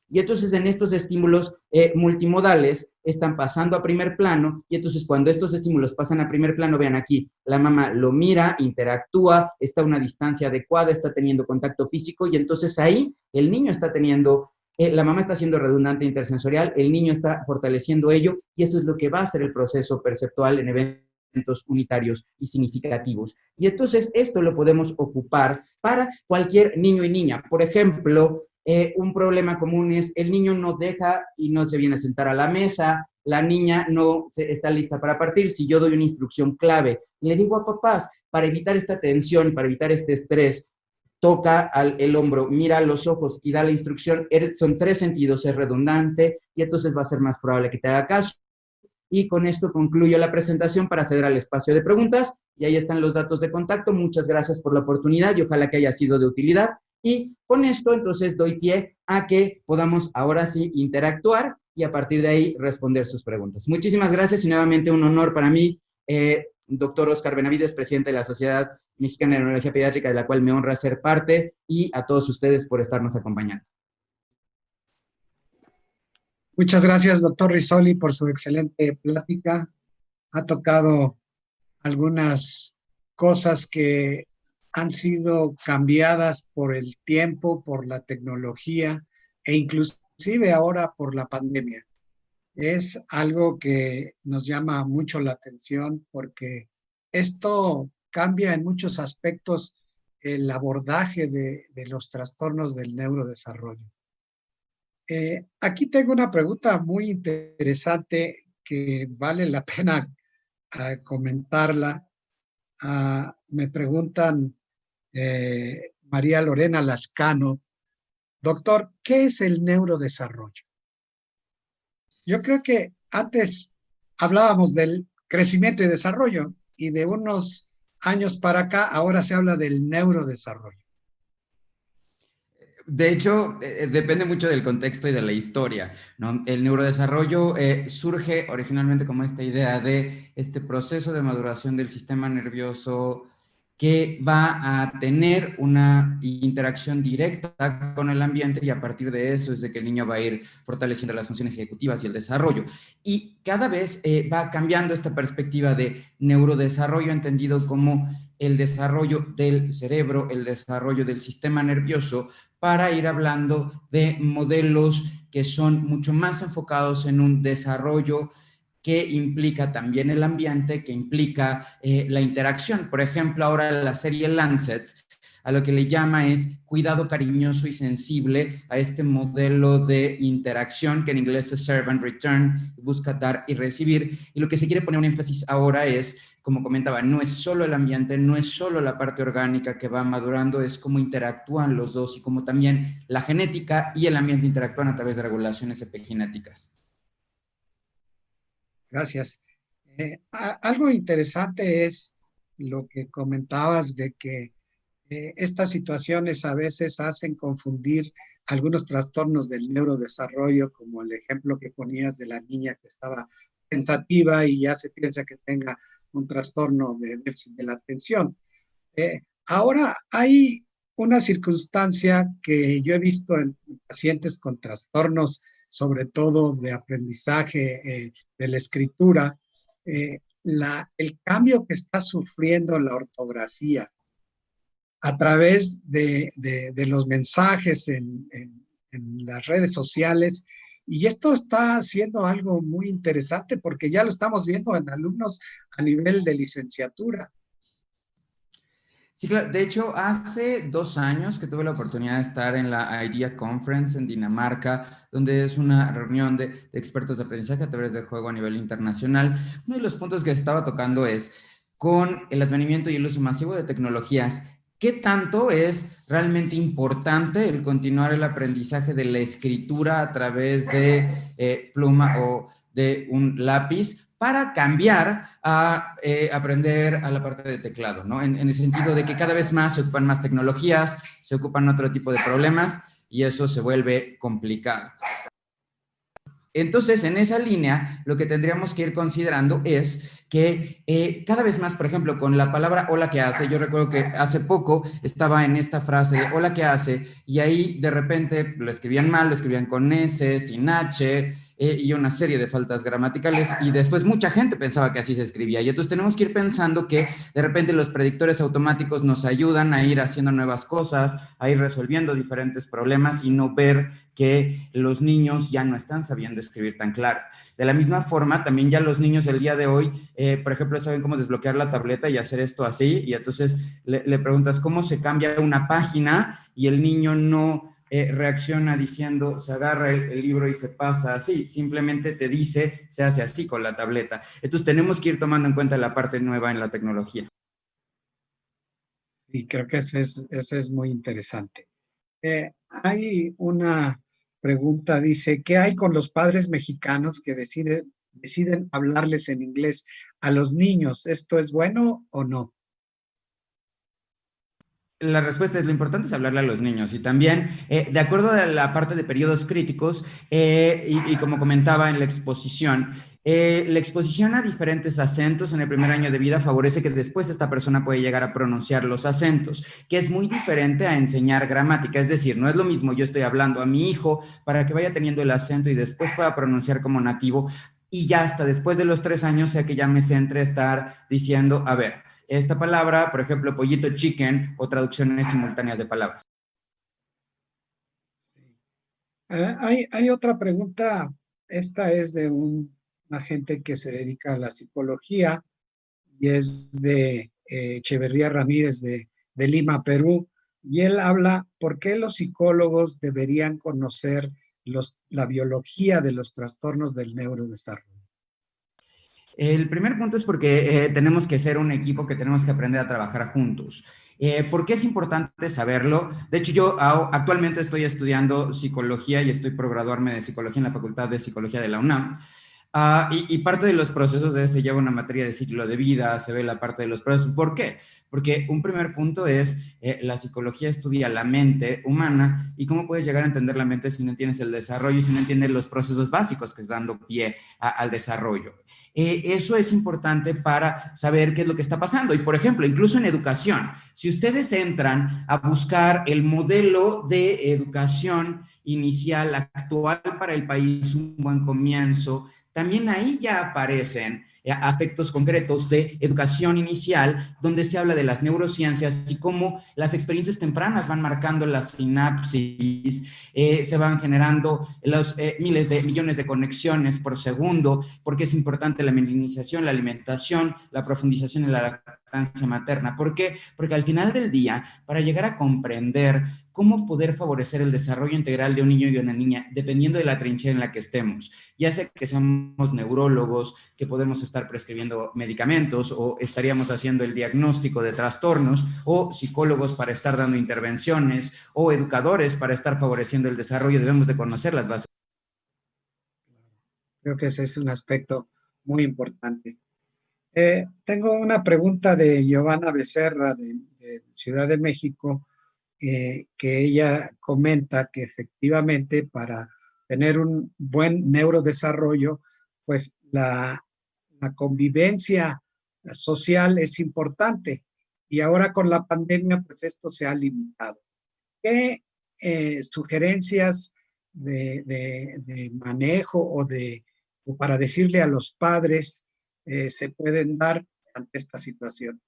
Y entonces en estos estímulos multimodales están pasando a primer plano, y entonces cuando estos estímulos pasan a primer plano, vean aquí, la mamá lo mira, interactúa, está a una distancia adecuada, está teniendo contacto físico, y entonces ahí el niño está teniendo, la mamá está siendo redundante intersensorial, el niño está fortaleciendo ello, y eso es lo que va a ser el proceso perceptual en eventos unitarios y significativos. Y entonces esto lo podemos ocupar para cualquier niño y niña. Por ejemplo, un problema común es el niño no deja y no se viene a sentar a la mesa, la niña no está lista para partir. Si yo doy una instrucción clave, le digo a papás, para evitar esta tensión, para evitar este estrés, toca el hombro, mira a los ojos y da la instrucción, son 3 sentidos, es redundante y entonces va a ser más probable que te haga caso. Y con esto concluyo la presentación para acceder al espacio de preguntas y ahí están los datos de contacto. Muchas gracias por la oportunidad y ojalá que haya sido de utilidad. Y con esto entonces doy pie a que podamos ahora sí interactuar y a partir de ahí responder sus preguntas. Muchísimas gracias y nuevamente un honor para mí, doctor Oscar Benavides, presidente de la Sociedad Mexicana de Neurología Pediátrica, de la cual me honra ser parte, y a todos ustedes por estarnos acompañando. Muchas gracias, doctor Risoli, por su excelente plática. Ha tocado algunas cosas que han sido cambiadas por el tiempo, por la tecnología e inclusive ahora por la pandemia. Es algo que nos llama mucho la atención porque esto cambia en muchos aspectos el abordaje de los trastornos del neurodesarrollo. Aquí tengo una pregunta muy interesante que vale la pena comentarla. Me preguntan María Lorena Lascano, doctor, ¿qué es el neurodesarrollo? Yo creo que antes hablábamos del crecimiento y desarrollo y de unos años para acá ahora se habla del neurodesarrollo. De hecho, depende mucho del contexto y de la historia, ¿no? El neurodesarrollo surge originalmente como esta idea de este proceso de maduración del sistema nervioso que va a tener una interacción directa con el ambiente y a partir de eso es de que el niño va a ir fortaleciendo las funciones ejecutivas y el desarrollo. Y cada vez va cambiando esta perspectiva de neurodesarrollo entendido como el desarrollo del cerebro, el desarrollo del sistema nervioso, para ir hablando de modelos que son mucho más enfocados en un desarrollo que implica también el ambiente, que implica la interacción. Por ejemplo, ahora la serie Lancet a lo que le llama es cuidado cariñoso y sensible a este modelo de interacción que en inglés es serve and return, busca dar y recibir. Y lo que se quiere poner un énfasis ahora es, como comentaba, no es solo el ambiente, no es solo la parte orgánica que va madurando, es cómo interactúan los dos y cómo también la genética y el ambiente interactúan a través de regulaciones epigenéticas. Gracias. Algo interesante es lo que comentabas de que estas situaciones a veces hacen confundir algunos trastornos del neurodesarrollo, como el ejemplo que ponías de la niña que estaba pensativa y ya se piensa que tenga un trastorno de déficit de la atención. Ahora hay una circunstancia que yo he visto en pacientes con trastornos, sobre todo de aprendizaje de la escritura, el cambio que está sufriendo la ortografía a través de los mensajes en las redes sociales. Y esto está siendo algo muy interesante porque ya lo estamos viendo en alumnos a nivel de licenciatura. Sí, claro. De hecho, hace 2 años que tuve la oportunidad de estar en la IDEA Conference en Dinamarca, donde es una reunión de expertos de aprendizaje a través del juego a nivel internacional. Uno de los puntos que se estaba tocando es, con el advenimiento y el uso masivo de tecnologías, ¿qué tanto es realmente importante el continuar el aprendizaje de la escritura a través de pluma o de un lápiz para cambiar a aprender a la parte de teclado, ¿no? En el sentido de que cada vez más se ocupan más tecnologías, se ocupan otro tipo de problemas y eso se vuelve complicado. Entonces, en esa línea, lo que tendríamos que ir considerando es que cada vez más, por ejemplo, con la palabra hola, ¿qué hace? Yo recuerdo que hace poco estaba en esta frase de hola, ¿qué hace? Y ahí de repente lo escribían mal, lo escribían con S, sin H, y una serie de faltas gramaticales, y después mucha gente pensaba que así se escribía. Y entonces tenemos que ir pensando que de repente los predictores automáticos nos ayudan a ir haciendo nuevas cosas, a ir resolviendo diferentes problemas y no ver que los niños ya no están sabiendo escribir tan claro. De la misma forma, también ya los niños el día de hoy, por ejemplo, saben cómo desbloquear la tableta y hacer esto así, y entonces le preguntas cómo se cambia una página y el niño no reacciona diciendo, se agarra el libro y se pasa así, simplemente te dice, se hace así con la tableta. Entonces tenemos que ir tomando en cuenta la parte nueva en la tecnología. Y creo que eso es muy interesante. Hay una pregunta, dice, ¿qué hay con los padres mexicanos que deciden hablarles en inglés a los niños? ¿Esto es bueno o no? La respuesta es, lo importante es hablarle a los niños y también, de acuerdo a la parte de periodos críticos, y como comentaba en la exposición a diferentes acentos en el primer año de vida favorece que después esta persona puede llegar a pronunciar los acentos, que es muy diferente a enseñar gramática. Es decir, no es lo mismo yo estoy hablando a mi hijo para que vaya teniendo el acento y después pueda pronunciar como nativo, y ya hasta después de los 3 años sea que ya me centre a estar diciendo, a ver, esta palabra, por ejemplo, pollito chicken o traducciones simultáneas de palabras. Hay otra pregunta, esta es de una gente que se dedica a la psicología y es de Echeverría Ramírez de Lima, Perú, y él habla por qué los psicólogos deberían conocer la biología de los trastornos del neurodesarrollo. El primer punto es porque tenemos que ser un equipo que tenemos que aprender a trabajar juntos. ¿Por qué es importante saberlo? De hecho, yo actualmente estoy estudiando psicología y estoy por graduarme de psicología en la Facultad de Psicología de la UNAM. Y parte de los procesos se lleva una materia de ciclo de vida, se ve la parte de los procesos. ¿Por qué? Porque un primer punto es, la psicología estudia la mente humana y cómo puedes llegar a entender la mente si no entiendes el desarrollo y si no entiendes los procesos básicos que están dando pie al desarrollo. Eso es importante para saber qué es lo que está pasando. Y, por ejemplo, incluso en educación, si ustedes entran a buscar el modelo de educación inicial actual para el país, un buen comienzo, también ahí ya aparecen aspectos concretos de educación inicial, donde se habla de las neurociencias y cómo las experiencias tempranas van marcando las sinapsis, se van generando los miles de millones de conexiones por segundo, porque es importante la melinización, la alimentación, la profundización en la lactancia materna. ¿Por qué? Porque al final del día, para llegar a comprender cómo poder favorecer el desarrollo integral de un niño y una niña, dependiendo de la trinchera en la que estemos, ya sea que seamos neurólogos, que podemos estar prescribiendo medicamentos o estaríamos haciendo el diagnóstico de trastornos, o psicólogos para estar dando intervenciones, o educadores para estar favoreciendo el desarrollo, debemos de conocer las bases. Creo que ese es un aspecto muy importante. Tengo una pregunta de Giovanna Becerra de Ciudad de México, que ella comenta que efectivamente para tener un buen neurodesarrollo, pues la convivencia social es importante y ahora con la pandemia, pues esto se ha limitado. ¿Qué sugerencias de manejo o para decirle a los padres se pueden dar ante esta situación?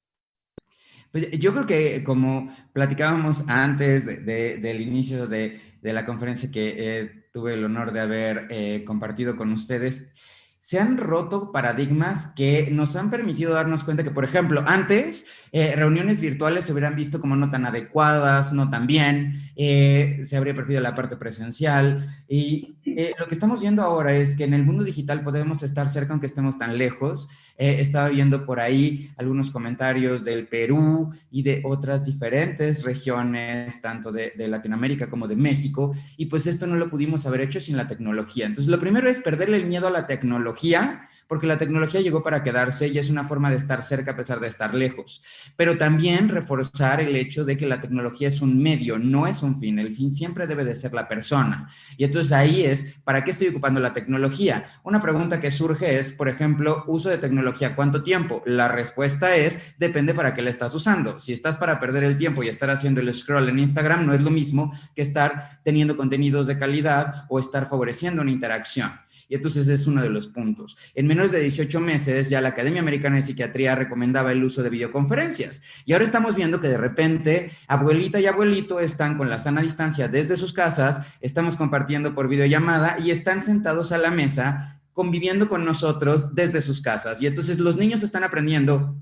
Pues yo creo que como platicábamos antes del inicio de la conferencia que tuve el honor de haber compartido con ustedes, se han roto paradigmas que nos han permitido darnos cuenta que, por ejemplo, antes reuniones virtuales se hubieran visto como no tan adecuadas, no tan bien, se habría preferido la parte presencial y lo que estamos viendo ahora es que en el mundo digital podemos estar cerca aunque estemos tan lejos. Estaba viendo por ahí algunos comentarios del Perú y de otras diferentes regiones, tanto de Latinoamérica como de México, y pues esto no lo pudimos haber hecho sin la tecnología. Entonces, lo primero es perderle el miedo a la tecnología, porque la tecnología llegó para quedarse y es una forma de estar cerca a pesar de estar lejos. Pero también reforzar el hecho de que la tecnología es un medio, no es un fin. El fin siempre debe de ser la persona. Y entonces ahí es, ¿para qué estoy ocupando la tecnología? Una pregunta que surge es, por ejemplo, uso de tecnología, ¿cuánto tiempo? La respuesta es, depende para qué la estás usando. Si estás para perder el tiempo y estar haciendo el scroll en Instagram, no es lo mismo que estar teniendo contenidos de calidad o estar favoreciendo una interacción. Y entonces es uno de los puntos. En menos de 18 meses ya la Academia Americana de Psiquiatría recomendaba el uso de videoconferencias. Y ahora estamos viendo que de repente abuelita y abuelito están con la sana distancia desde sus casas, estamos compartiendo por videollamada y están sentados a la mesa conviviendo con nosotros desde sus casas. Y entonces los niños están aprendiendo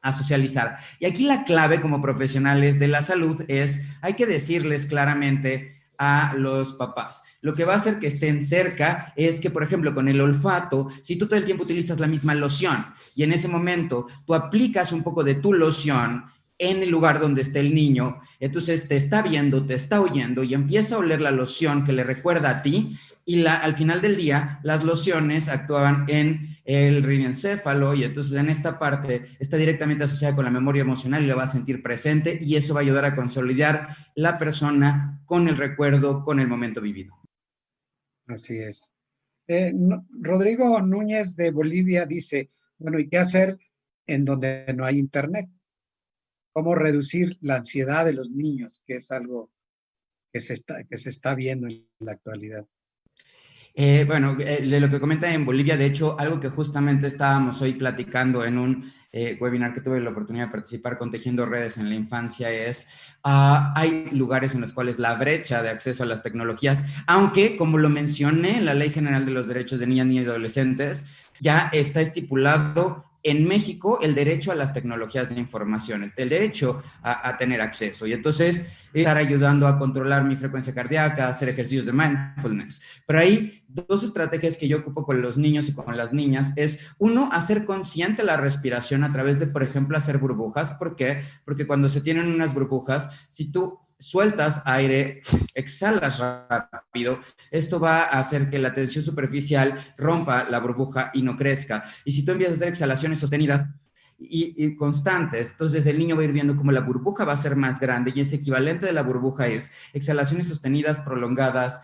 a socializar. Y aquí la clave como profesionales de la salud es, hay que decirles claramente a los papás. Lo que va a hacer que estén cerca es que, por ejemplo, con el olfato, si tú todo el tiempo utilizas la misma loción y en ese momento tú aplicas un poco de tu loción en el lugar donde esté el niño. Entonces te está viendo, te está oyendo y empieza a oler la loción que le recuerda a ti. Y al final del día, las lociones actúan en el riñencéfalo y entonces en esta parte está directamente asociada con la memoria emocional y la va a sentir presente y eso va a ayudar a consolidar la persona con el recuerdo, con el momento vivido. Así es. Rodrigo Núñez de Bolivia dice, bueno, ¿y qué hacer en donde no hay internet? ¿Cómo reducir la ansiedad de los niños? Que es algo que se está viendo en la actualidad. Bueno, de lo que comenta en Bolivia, de hecho, algo que justamente estábamos hoy platicando en un webinar que tuve la oportunidad de participar con Tejiendo Redes en la Infancia es, hay lugares en los cuales la brecha de acceso a las tecnologías, aunque como lo mencioné en la Ley General de los Derechos de Niñas, Niños y Adolescentes, ya está estipulado en México el derecho a las tecnologías de información, el derecho a tener acceso. Y entonces, estar ayudando a controlar mi frecuencia cardíaca, hacer ejercicios de mindfulness. Pero hay dos estrategias que yo ocupo con los niños y con las niñas. Es, uno, hacer consciente la respiración a través de, por ejemplo, hacer burbujas. ¿Por qué? Porque cuando se tienen unas burbujas, si tú sueltas aire, exhalas rápido, esto va a hacer que la tensión superficial rompa la burbuja y no crezca. Y si tú empiezas a hacer exhalaciones sostenidas y constantes, entonces el niño va a ir viendo cómo la burbuja va a ser más grande y ese equivalente de la burbuja es exhalaciones sostenidas prolongadas,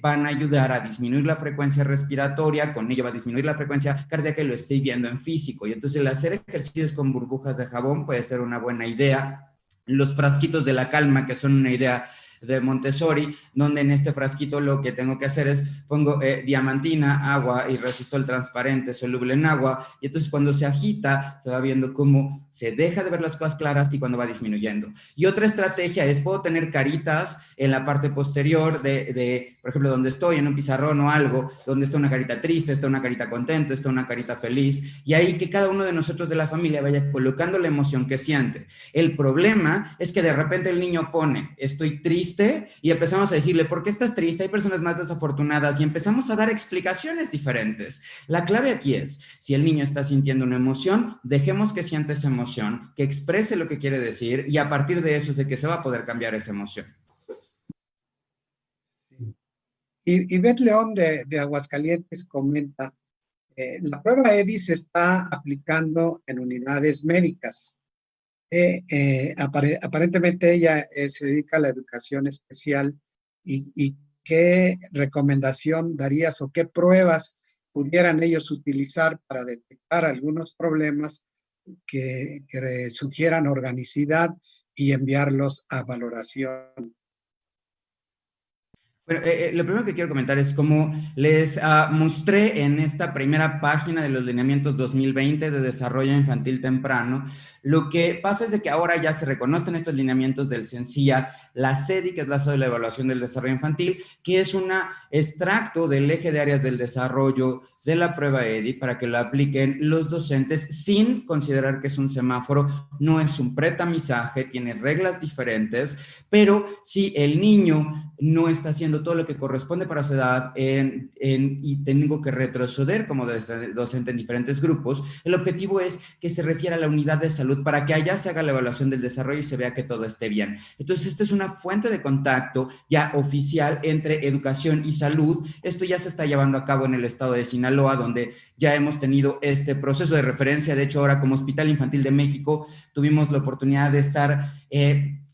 van a ayudar a disminuir la frecuencia respiratoria, con ello va a disminuir la frecuencia cardíaca y lo estoy viendo en físico. Y entonces el hacer ejercicios con burbujas de jabón puede ser una buena idea. Los frasquitos de la calma, que son una idea de Montessori, donde en este frasquito lo que tengo que hacer es pongo diamantina, agua y resistol transparente soluble en agua, y entonces cuando se agita se va viendo cómo se deja de ver las cosas claras y cuando va disminuyendo. Y otra estrategia es, puedo tener caritas en la parte posterior por ejemplo, donde estoy en un pizarrón o algo, donde está una carita triste, está una carita contenta, está una carita feliz, y ahí que cada uno de nosotros de la familia vaya colocando la emoción que siente. El problema es que de repente el niño pone, estoy triste, y empezamos a decirle, ¿por qué estás triste? Hay personas más desafortunadas y empezamos a dar explicaciones diferentes. La clave aquí es, si el niño está sintiendo una emoción, dejemos que sienta esa emoción, que exprese lo que quiere decir y a partir de eso es de que se va a poder cambiar esa emoción. Sí. Y Beth León de Aguascalientes comenta, la prueba EDI se está aplicando en unidades médicas. Aparentemente ella se dedica a la educación especial y qué recomendación darías o qué pruebas pudieran ellos utilizar para detectar algunos problemas que sugieran organicidad y enviarlos a valoración. Bueno, lo primero que quiero comentar es cómo les mostré en esta primera página de los lineamientos 2020 de desarrollo infantil temprano. Lo que pasa es de que ahora ya se reconocen estos lineamientos del CENSIA, la CEDI, que es la de evaluación del desarrollo infantil, que es un extracto del eje de áreas del desarrollo de la prueba EDI para que lo apliquen los docentes sin considerar que es un semáforo, no es un pretamizaje, tiene reglas diferentes, pero si el niño no está haciendo todo lo que corresponde para su edad y tengo que retroceder como docente en diferentes grupos, el objetivo es que se refiera a la unidad de salud para que allá se haga la evaluación del desarrollo y se vea que todo esté bien. Entonces, esto es una fuente de contacto ya oficial entre educación y salud. Esto ya se está llevando a cabo en el estado de Sinaloa, donde ya hemos tenido este proceso de referencia. De hecho, ahora como Hospital Infantil de México tuvimos la oportunidad de estar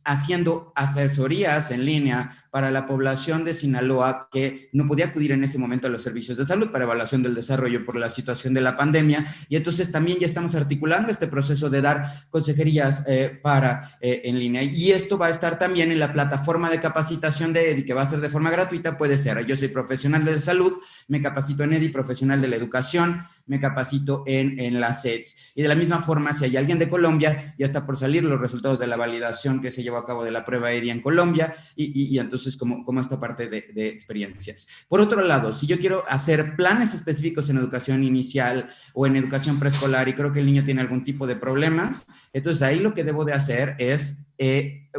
haciendo asesorías en línea para la población de Sinaloa que no podía acudir en ese momento a los servicios de salud para evaluación del desarrollo por la situación de la pandemia, y entonces también ya estamos articulando este proceso de dar consejerías en línea, y esto va a estar también en la plataforma de capacitación de EDI, que va a ser de forma gratuita. Puede ser, yo soy profesional de salud, me capacito en EDI, profesional de la educación, me capacito en la SED. Y de la misma forma, si hay alguien de Colombia, ya está por salir los resultados de la validación que se llevó a cabo de la prueba EDI en Colombia, y entonces como esta parte de experiencias. Por otro lado, si yo quiero hacer planes específicos en educación inicial o en educación preescolar y creo que el niño tiene algún tipo de problemas, entonces ahí lo que debo de hacer es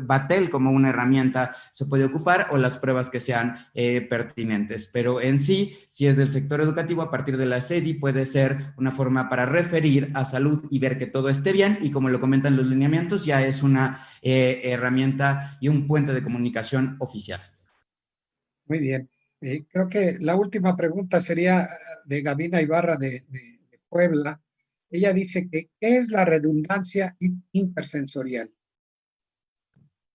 Batel como una herramienta se puede ocupar, o las pruebas que sean pertinentes. Pero en sí, si es del sector educativo, a partir de la SEDI puede ser una forma para referir a salud y ver que todo esté bien, y como lo comentan los lineamientos, ya es una herramienta y un puente de comunicación oficial. Muy bien. Creo que la última pregunta sería de Gabina Ibarra de Puebla. Ella dice que ¿qué es la redundancia intersensorial?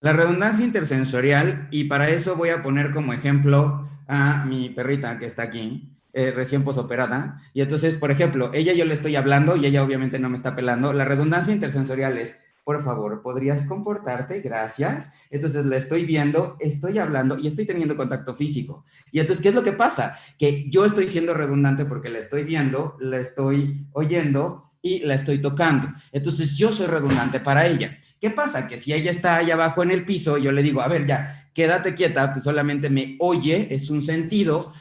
La redundancia intersensorial, y para eso voy a poner como ejemplo a mi perrita que está aquí, recién posoperada. Y entonces, por ejemplo, yo le estoy hablando y ella obviamente no me está pelando. La redundancia intersensorial es, por favor, ¿podrías comportarte? Gracias. Entonces la estoy viendo, estoy hablando y estoy teniendo contacto físico. Y entonces, ¿qué es lo que pasa? Que yo estoy siendo redundante porque la estoy viendo, la estoy oyendo y la estoy tocando. Entonces yo soy redundante para ella. ¿Qué pasa? Que si ella está ahí abajo en el piso, yo le digo, a ver, ya, quédate quieta, pues solamente me oye, es un sentido,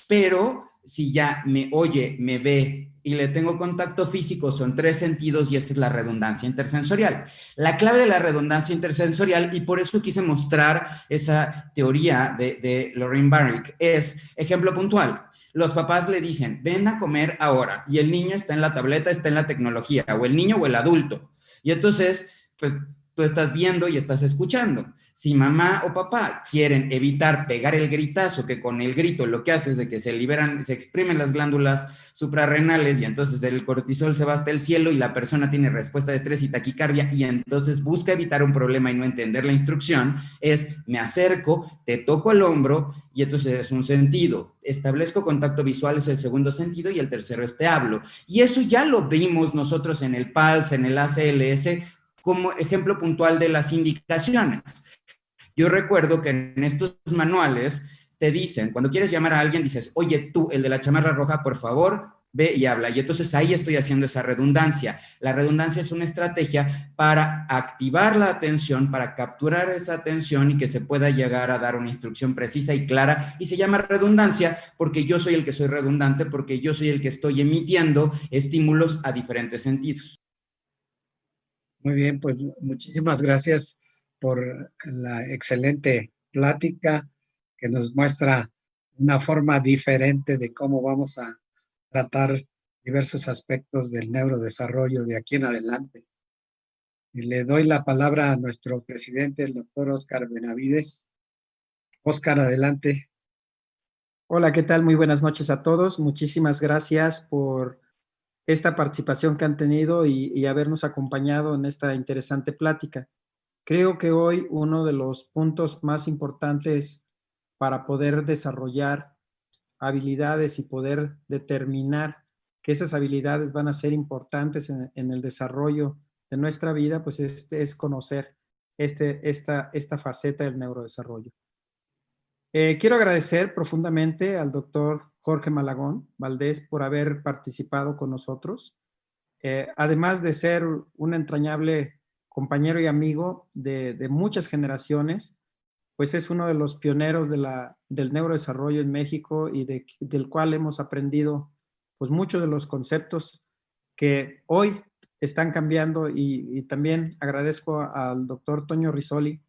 pero si ya me oye, me ve y le tengo contacto físico, son 3 sentidos, y esta es la redundancia intersensorial. La clave de la redundancia intersensorial, y por eso quise mostrar esa teoría de Lorraine Barrick, es ejemplo puntual. Los papás le dicen, ven a comer ahora, y el niño está en la tableta, está en la tecnología, o el niño o el adulto. Y entonces, pues tú estás viendo y estás escuchando. Si mamá o papá quieren evitar pegar el gritazo, que con el grito lo que hace es de que se liberan, se exprimen las glándulas suprarrenales, y entonces el cortisol se va hasta el cielo y la persona tiene respuesta de estrés y taquicardia, y entonces busca evitar un problema y no entender la instrucción, es me acerco, te toco el hombro, y entonces es un sentido. Establezco contacto visual, es el segundo sentido, y el tercero es te hablo. Y eso ya lo vimos nosotros en el PALS, en el ACLS, como ejemplo puntual de las indicaciones. Yo recuerdo que en estos manuales te dicen, cuando quieres llamar a alguien, dices, oye, tú, el de la chamarra roja, por favor, ve y habla. Y entonces ahí estoy haciendo esa redundancia. La redundancia es una estrategia para activar la atención, para capturar esa atención y que se pueda llegar a dar una instrucción precisa y clara. Y se llama redundancia porque yo soy el que soy redundante, porque yo soy el que estoy emitiendo estímulos a diferentes sentidos. Muy bien, pues muchísimas gracias por la excelente plática que nos muestra una forma diferente de cómo vamos a tratar diversos aspectos del neurodesarrollo de aquí en adelante. Y le doy la palabra a nuestro presidente, el doctor Óscar Benavides. Óscar, adelante. Hola, ¿qué tal? Muy buenas noches a todos. Muchísimas gracias por esta participación que han tenido y habernos acompañado en esta interesante plática. Creo que hoy uno de los puntos más importantes para poder desarrollar habilidades y poder determinar que esas habilidades van a ser importantes en el desarrollo de nuestra vida, pues es conocer esta faceta del neurodesarrollo. Quiero agradecer profundamente al doctor Jorge Malagón Valdés por haber participado con nosotros. Además de ser un entrañable compañero y amigo de muchas generaciones, pues es uno de los pioneros del neurodesarrollo en México y del cual hemos aprendido pues muchos de los conceptos que hoy están cambiando, y también agradezco al doctor Toño Risoli,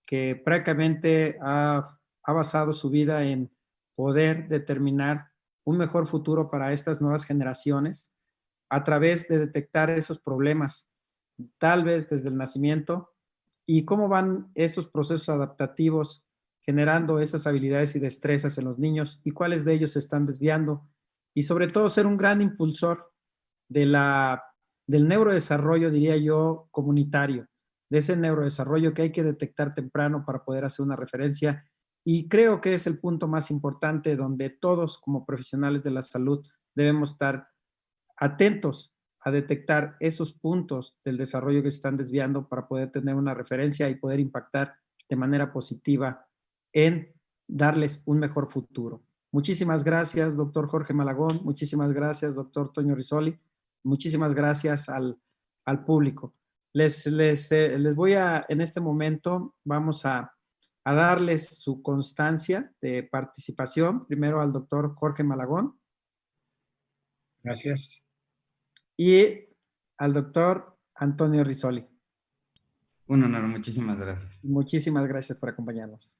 que prácticamente ha basado su vida en poder determinar un mejor futuro para estas nuevas generaciones a través de detectar esos problemas, tal vez desde el nacimiento, y cómo van estos procesos adaptativos generando esas habilidades y destrezas en los niños y cuáles de ellos se están desviando, y sobre todo ser un gran impulsor del neurodesarrollo, diría yo, comunitario, de ese neurodesarrollo que hay que detectar temprano para poder hacer una referencia. Y creo que es el punto más importante donde todos como profesionales de la salud debemos estar atentos a detectar esos puntos del desarrollo que se están desviando para poder tener una referencia y poder impactar de manera positiva en darles un mejor futuro. Muchísimas gracias, doctor Jorge Malagón. Muchísimas gracias, doctor Toño Risoli. Muchísimas gracias al público. Les voy en este momento, vamos a darles su constancia de participación, primero al doctor Jorge Malagón. Gracias. Y al doctor Antonio Risoli. Un honor, muchísimas gracias. Muchísimas gracias por acompañarnos.